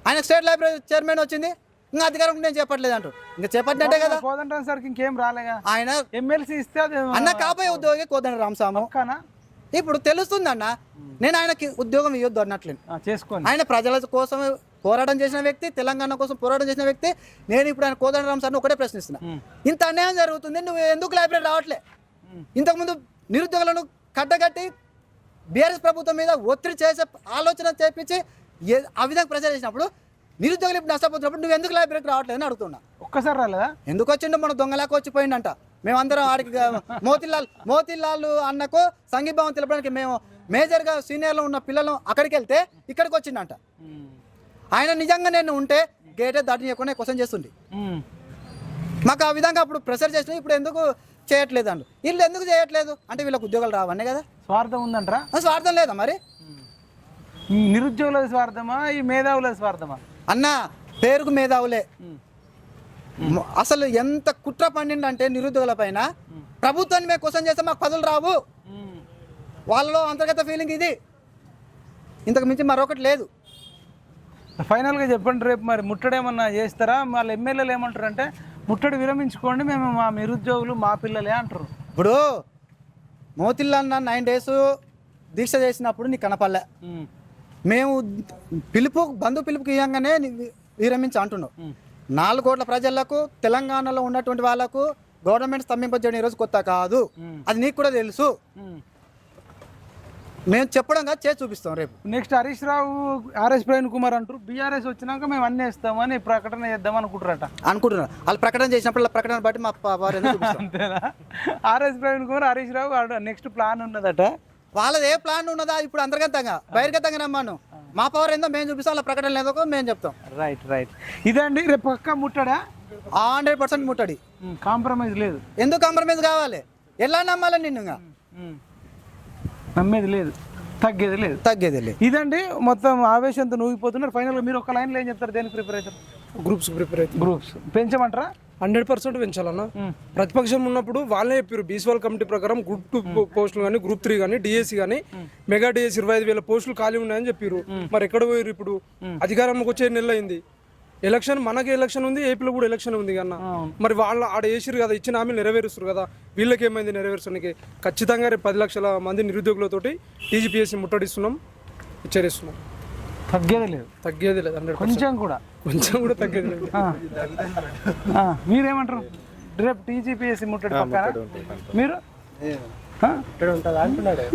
ఆయన స్టేట్ లైబ్రరీ చైర్మన్ వచ్చింది, ఇంకా అధికారం నేను చెప్పట్లేదు అంటారు. ఇంకా చెప్పట్టే కదా కోదండరామ్ సార్ ఇంకేం రాలేగా. ఆయన ఎమ్మెల్సీ ఇస్తే అన్న కాబోయే ఉద్యోగి కోదండరామ్ సాము ఇప్పుడు తెలుస్తుంది అన్న. నేను ఆయనకి ఉద్యోగం ఇవ్వద్దు అన్నట్లేదు చేసుకోండి. ఆయన ప్రజల కోసం పోరాటం చేసిన వ్యక్తి, తెలంగాణ కోసం పోరాటం చేసిన వ్యక్తి. నేను ఇప్పుడు ఆయన కోదండరామ్ సార్ని ఒకటే ప్రశ్నిస్తున్నా, ఇంత అన్యాయం జరుగుతుంది, నువ్వు ఎందుకు లైబ్రరీ రావట్లే? ఇంతకుముందు నిరుద్యోగులను కట్టగట్టి బీఆర్ఎస్ ప్రభుత్వం మీద ఒత్తిడి చేసే ఆలోచన చేపించి ఆ విధంగా ప్రచారం చేసినప్పుడు నిరుద్యోగులు ఇప్పుడు నష్టపోతున్నప్పుడు నువ్వు ఎందుకు లైబ్రరీకి రావట్లేదు అని అడుగుతున్నా. ఒక్కసారి రాలేదా? ఎందుకు వచ్చిండో మన దొంగలాగా వచ్చిపోయిందంట. మేమందరం ఆడికి మోతిలాల్ అన్నకు సంఘీభావం తెలపడానికి మేము మేజర్గా సీనియర్లో ఉన్న పిల్లలు అక్కడికి వెళ్తే ఇక్కడికి వచ్చిందంట. ఆయన నిజంగా నేను ఉంటే గేటే దాటియకుండా క్వశ్చన్ చేస్తుండే. మాకు ఆ విధంగా అప్పుడు ప్రెషర్ చేసిన ఇప్పుడు ఎందుకు చేయట్లేదు అండి. వీళ్ళు ఎందుకు చేయట్లేదు అంటే వీళ్ళకి ఉద్యోగాలు రావనే కదా. స్వార్థం ఉందంటారా? స్వార్థం లేదా మరి? నిరుద్యోగుల స్వార్థమా ఈ మేధావుల స్వార్థమా? అన్న పేరుకు మేధావులే. అసలు ఎంత కుట్ర పండిందంటే నిరుద్యోగుల పైన ప్రభుత్వాన్ని మేము క్వశ్చన్ చేస్తే మాకు పదవులు రావు. వాళ్ళలో అంతర్గత ఫీలింగ్ ఇది, ఇంతకు మించి మరొకటి లేదు. ఫైనల్గా చెప్పండి, రేపు మరి ముట్టడేమన్నా చేస్తారా? వాళ్ళ ఎమ్మెల్యేలు ఏమంటారు అంటే ముట్టడి విరమించుకోండి, మేము మా నిరుద్యోగులు మా పిల్లలే అంటారు. ఇప్పుడు మోతిల్లా 9 days దీక్ష చేసినప్పుడు నీకు కనపల్లె, మేము బంధు పిలుపుకి ఇవ్వగానే విరమించి అంటున్నావు. 4 కోట్ల ప్రజలకు తెలంగాణలో ఉన్నటువంటి వాళ్ళకు గవర్నమెంట్ స్తంభింపజేయడం ఈరోజు కొత్త కాదు, అది నీకు కూడా తెలుసు. మేము చెప్పడం కాదు చేసి చూపిస్తాం. రేపు నెక్స్ట్ హరీష్ రావు ఆర్ఎస్ ప్రవీణ్ కుమార్ అంటారు బీఆర్ఎస్ వచ్చినాక మేము అన్నీ ఇస్తామని ప్రకటన చేద్దాం అనుకుంటున్నారు. వాళ్ళు ప్రకటన చేసినప్పుడు ప్రకటన బట్టి మా అంతేనా? RS Praveen Kumar Harish Rao next plan ఉన్నదట. వాళ్ళది ఏ ప్లాన్ ఉన్నదా ఇప్పుడు అంతర్గతంగా బహిర్గతంగా నమ్మాను. మా పవర్ ఏందో మేము చూపిస్తాం, వాళ్ళ ప్రకటన లేదో మేము చెప్తాం. రైట్ ఇదండి రేపు పక్క ముట్టడా? 100% ముట్టడి, కాంప్రమైజ్ లేదు. ఎందుకు కాంప్రమైజ్ కావాలి? ఎలా నమ్మాలని నిన్నుగా నమ్మేది లేదు, తగ్గేది లేదు. ఇదండి మొత్తం ఆవేశంతో నూగిపోతున్నారు. ఫైనల్గా మీరు ఒక లైన్లో ఏం చెప్తారు? దేనికి ప్రిపరేషన్? గ్రూప్స్ పెంచమంటారా? 100% పెంచాలన్నా. ప్రతిపక్షం ఉన్నప్పుడు వాళ్ళే చెప్పారు బీసీవాల్ కమిటీ ప్రకారం గ్రూప్ 2 పోస్టులు కానీ గ్రూప్ 3 కానీ డిఎస్సి కానీ మెగా డిఎస్సి 25,000 పోస్టులు ఖాళీ ఉన్నాయని చెప్పారు. మరి ఎక్కడ పోయారు? ఇప్పుడు అధికారంలోకి వచ్చే నెల అయింది, ఎలక్షన్ మనకి ఎలక్షన్ ఉంది, ఏపీలో కూడా ఎలక్షన్ ఉంది కన్నా. మరి వాళ్ళు ఆడ వేసారు కదా, ఇచ్చిన హామీలు నెరవేరుస్తారు కదా, వీళ్ళకి ఏమైంది నెరవేర్చడానికి? ఖచ్చితంగా రేపు 10 లక్షల మంది నిరుద్యోగులతోటి టీజీపీఎస్సీ ముట్టడిస్తున్నాం, హెచ్చరిస్తున్నాం. తగ్గేది లేదు 100%. కొంచెం కూడా తగ్గేది లేదు. మీరేమంటారు? రేపు టీజీపీఎస్సీ ముట్టడి పక్కన మీరు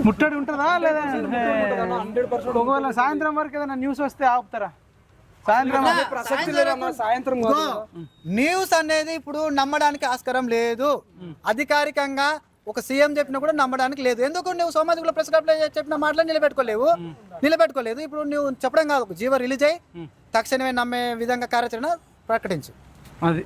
ముట్టడి ఉంటుందా లేదా? ఒకవేళ సాయంత్రం వరకు ఏదైనా న్యూస్ వస్తే ఆపుతారా? సాయంత్రం న్యూస్ అనేది ఇప్పుడు నమ్మడానికి ఆస్కారం లేదు. అధికారికంగా ఒక సీఎం చెప్పినా కూడా నమ్మడానికి లేదు. ఎందుకు నువ్వు సామాజిక ప్రెస్ క్లబ్ చెప్పిన మాటలు నిలబెట్టుకోలేదు. ఇప్పుడు నువ్వు చెప్పడం కాదు, జీవో రిలీజ్ అయ్యి తక్షణమే నమ్మే విధంగా కార్యాచరణ ప్రకటించు. అది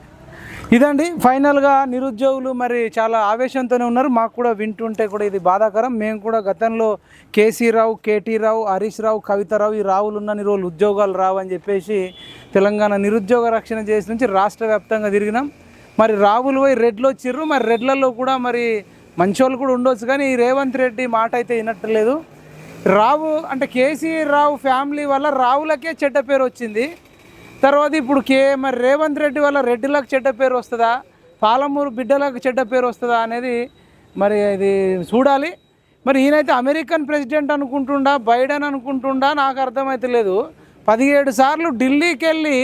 ఇదండి ఫైనల్గా నిరుద్యోగులు మరి చాలా ఆవేశంతోనే ఉన్నారు. మాకు కూడా వింటుంటే కూడా ఇది బాధాకరం. మేము కూడా గతంలో కేసీ రావు, కేటీ రావు, హరీష్ రావు, కవితారావు ఈ రావులు ఉన్నన్ని రోజులు ఉద్యోగాలు రావు అని చెప్పేసి తెలంగాణ నిరుద్యోగ రక్షణ చేసి నుంచి రాష్ట్ర వ్యాప్తంగా తిరిగినాం. మరి రావులు పోయి రెడ్లు వచ్చిర్రు. మరి రెడ్లలో కూడా మరి మంచోళ్ళు కూడా ఉండొచ్చు, కానీ ఈ రేవంత్ రెడ్డి మాట అయితే వినట్లేదు. రావు అంటే కేసీ రావు ఫ్యామిలీ వల్ల రావులకే చెడ్డ పేరు వచ్చింది. తర్వాత ఇప్పుడు మరి రేవంత్ రెడ్డి వల్ల రెడ్డిలకు చెడ్డ పేరు వస్తుందా, పాలమూరు బిడ్డలకు చెడ్డ పేరు వస్తుందా అనేది మరి ఇది చూడాలి. మరి ఈయనైతే అమెరికన్ ప్రెసిడెంట్ అనుకుంటుండా, బైడెన్ అనుకుంటుండా నాకు అర్థమైతే లేదు. 17 సార్లు ఢిల్లీకి వెళ్ళి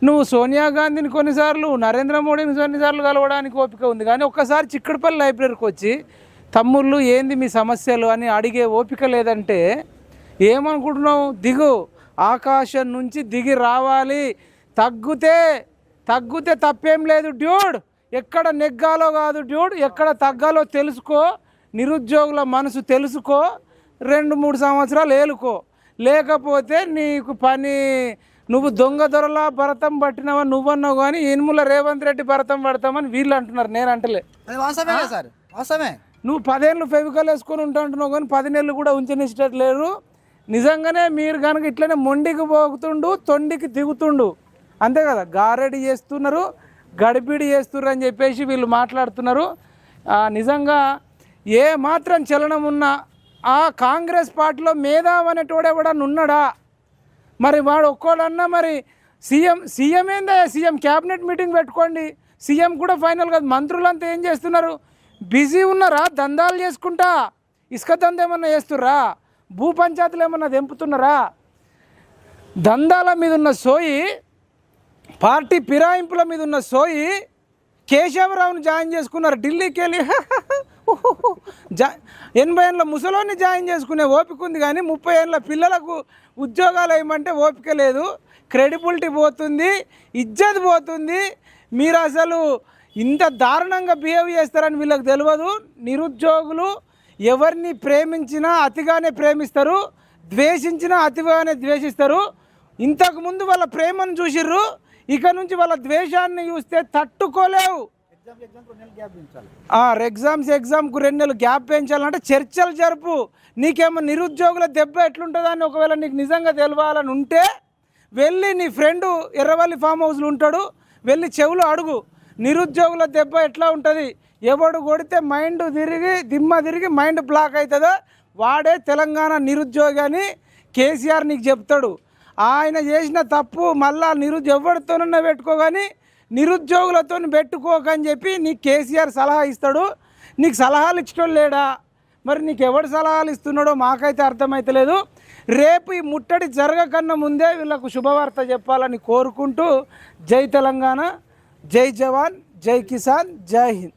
నువ్వు సోనియా గాంధీని కొన్నిసార్లు, నరేంద్ర మోడీని కొన్నిసార్లు కలవడానికి ఓపిక ఉంది, కానీ ఒక్కసారి చిక్కడపల్లి లైబ్రరీకి వచ్చి తమ్ముళ్ళు ఏంది మీ సమస్యలు అని అడిగే ఓపిక లేదంటే ఏమనుకుంటున్నావు? దిగు, ఆకాశం నుంచి దిగి రావాలి. తగ్గితే తప్పేం లేదు డ్యూడ్. ఎక్కడ నెగ్గాలో కాదు డ్యూడ్, ఎక్కడ తగ్గాలో తెలుసుకో. నిరుద్యోగుల మనసు తెలుసుకో, 2-3 సంవత్సరాలు ఏలుకో. లేకపోతే నీకు పని, నువ్వు దొంగ దొరలా భరతం పట్టినావని నువ్వన్నావు, కానీ ఇనుముల రేవంత్ రెడ్డి భరతం పడతామని వీళ్ళు అంటున్నారు, నేను అంటలే. నువ్వు 10 ఏళ్ళు ఫెవికల్ వేసుకొని అంటున్నావు, కానీ 10 నెలలు కూడా ఉంచనిచ్చట్లేరు. నిజంగానే మీరు కనుక ఇట్లనే మొండికి పోగుతుండు, తొండికి దిగుతుండు, అంతే కదా. గారెడి చేస్తున్నారు, గడిబిడి చేస్తున్నారు అని చెప్పేసి వీళ్ళు మాట్లాడుతున్నారు. నిజంగా ఏ మాత్రం చలనం ఉన్నా ఆ కాంగ్రెస్ పార్టీలో మేధావి అనేటోడు ఎవడన్నా ఉన్నాడా? మరి వాడు ఒక్కోడన్నా మరి సీఎం ఏందా? సీఎం క్యాబినెట్ మీటింగ్ పెట్టుకోండి. సీఎం కూడా ఫైనల్ కాదు. మంత్రులంతా ఏం చేస్తున్నారు? బిజీ ఉన్నారా? దందాలు చేసుకుంటా, ఇసుక దంద ఏమన్నా చేస్తుర్రా? భూ పంచాయతీలు ఏమన్నా తెంపుతున్నారా? దందాల మీద ఉన్న సోయి, పార్టీ ఫిరాయింపుల మీద ఉన్న సోయి కేశవరావుని జాయిన్ చేసుకున్నారు ఢిల్లీకి వెళ్ళి. 80 ఏళ్ళ ముసలోని జాయిన్ చేసుకునే ఓపిక ఉంది, కానీ 30 ఏళ్ళ పిల్లలకు ఉద్యోగాలు వేయమంటే ఓపిక లేదు. క్రెడిబిలిటీ పోతుంది, ఇజ్జత్ పోతుంది. మీరు అసలు ఇంత దారుణంగా బిహేవ్ చేస్తారని వీళ్ళకి తెలియదు. నిరుద్యోగులు ఎవరిని ప్రేమించినా అతిగానే ప్రేమిస్తారు, ద్వేషించినా అతిగానే ద్వేషిస్తారు. ఇంతకుముందు వాళ్ళ ప్రేమను చూసిర్రు, ఇక నుంచి వాళ్ళ ద్వేషాన్ని చూస్తే తట్టుకోలేవు. ఎగ్జామ్కు 2 నెలలు గ్యాప్ పెంచాలంటే చర్చలు జరుపు. నీకేమో నిరుద్యోగుల దెబ్బ ఎట్లుంటుందని ఒకవేళ నీకు నిజంగా తెలవాలని ఉంటే వెళ్ళి నీ ఫ్రెండు ఎర్రవల్లి ఫామ్ హౌస్లో ఉంటాడు, వెళ్ళి చెవులు అడుగు, నిరుద్యోగుల దెబ్బ ఎట్లా ఉంటుంది, ఎవడు కొడితే మైండ్ తిరిగి మైండ్ బ్లాక్ అవుతుందో వాడే తెలంగాణ నిరుద్యోగి అని కేసీఆర్ నీకు చెప్తాడు. ఆయన చేసిన తప్పు మళ్ళా ఎవరితోనన్నా పెట్టుకో, కానీ నిరుద్యోగులతో పెట్టుకోకని చెప్పి నీకు కేసీఆర్ సలహా ఇస్తాడు. నీకు సలహాలు ఇచ్చడం లేడా? మరి నీకు ఎవడు సలహాలు ఇస్తున్నాడో మాకైతే అర్థమైతలేదు. రేపు ఈ ముట్టడి జరగకన్నా ముందే వీళ్ళకు శుభవార్త చెప్పాలని కోరుకుంటూ జై తెలంగాణ, జై జవాన్, జై కిసాన్, జై హింద్.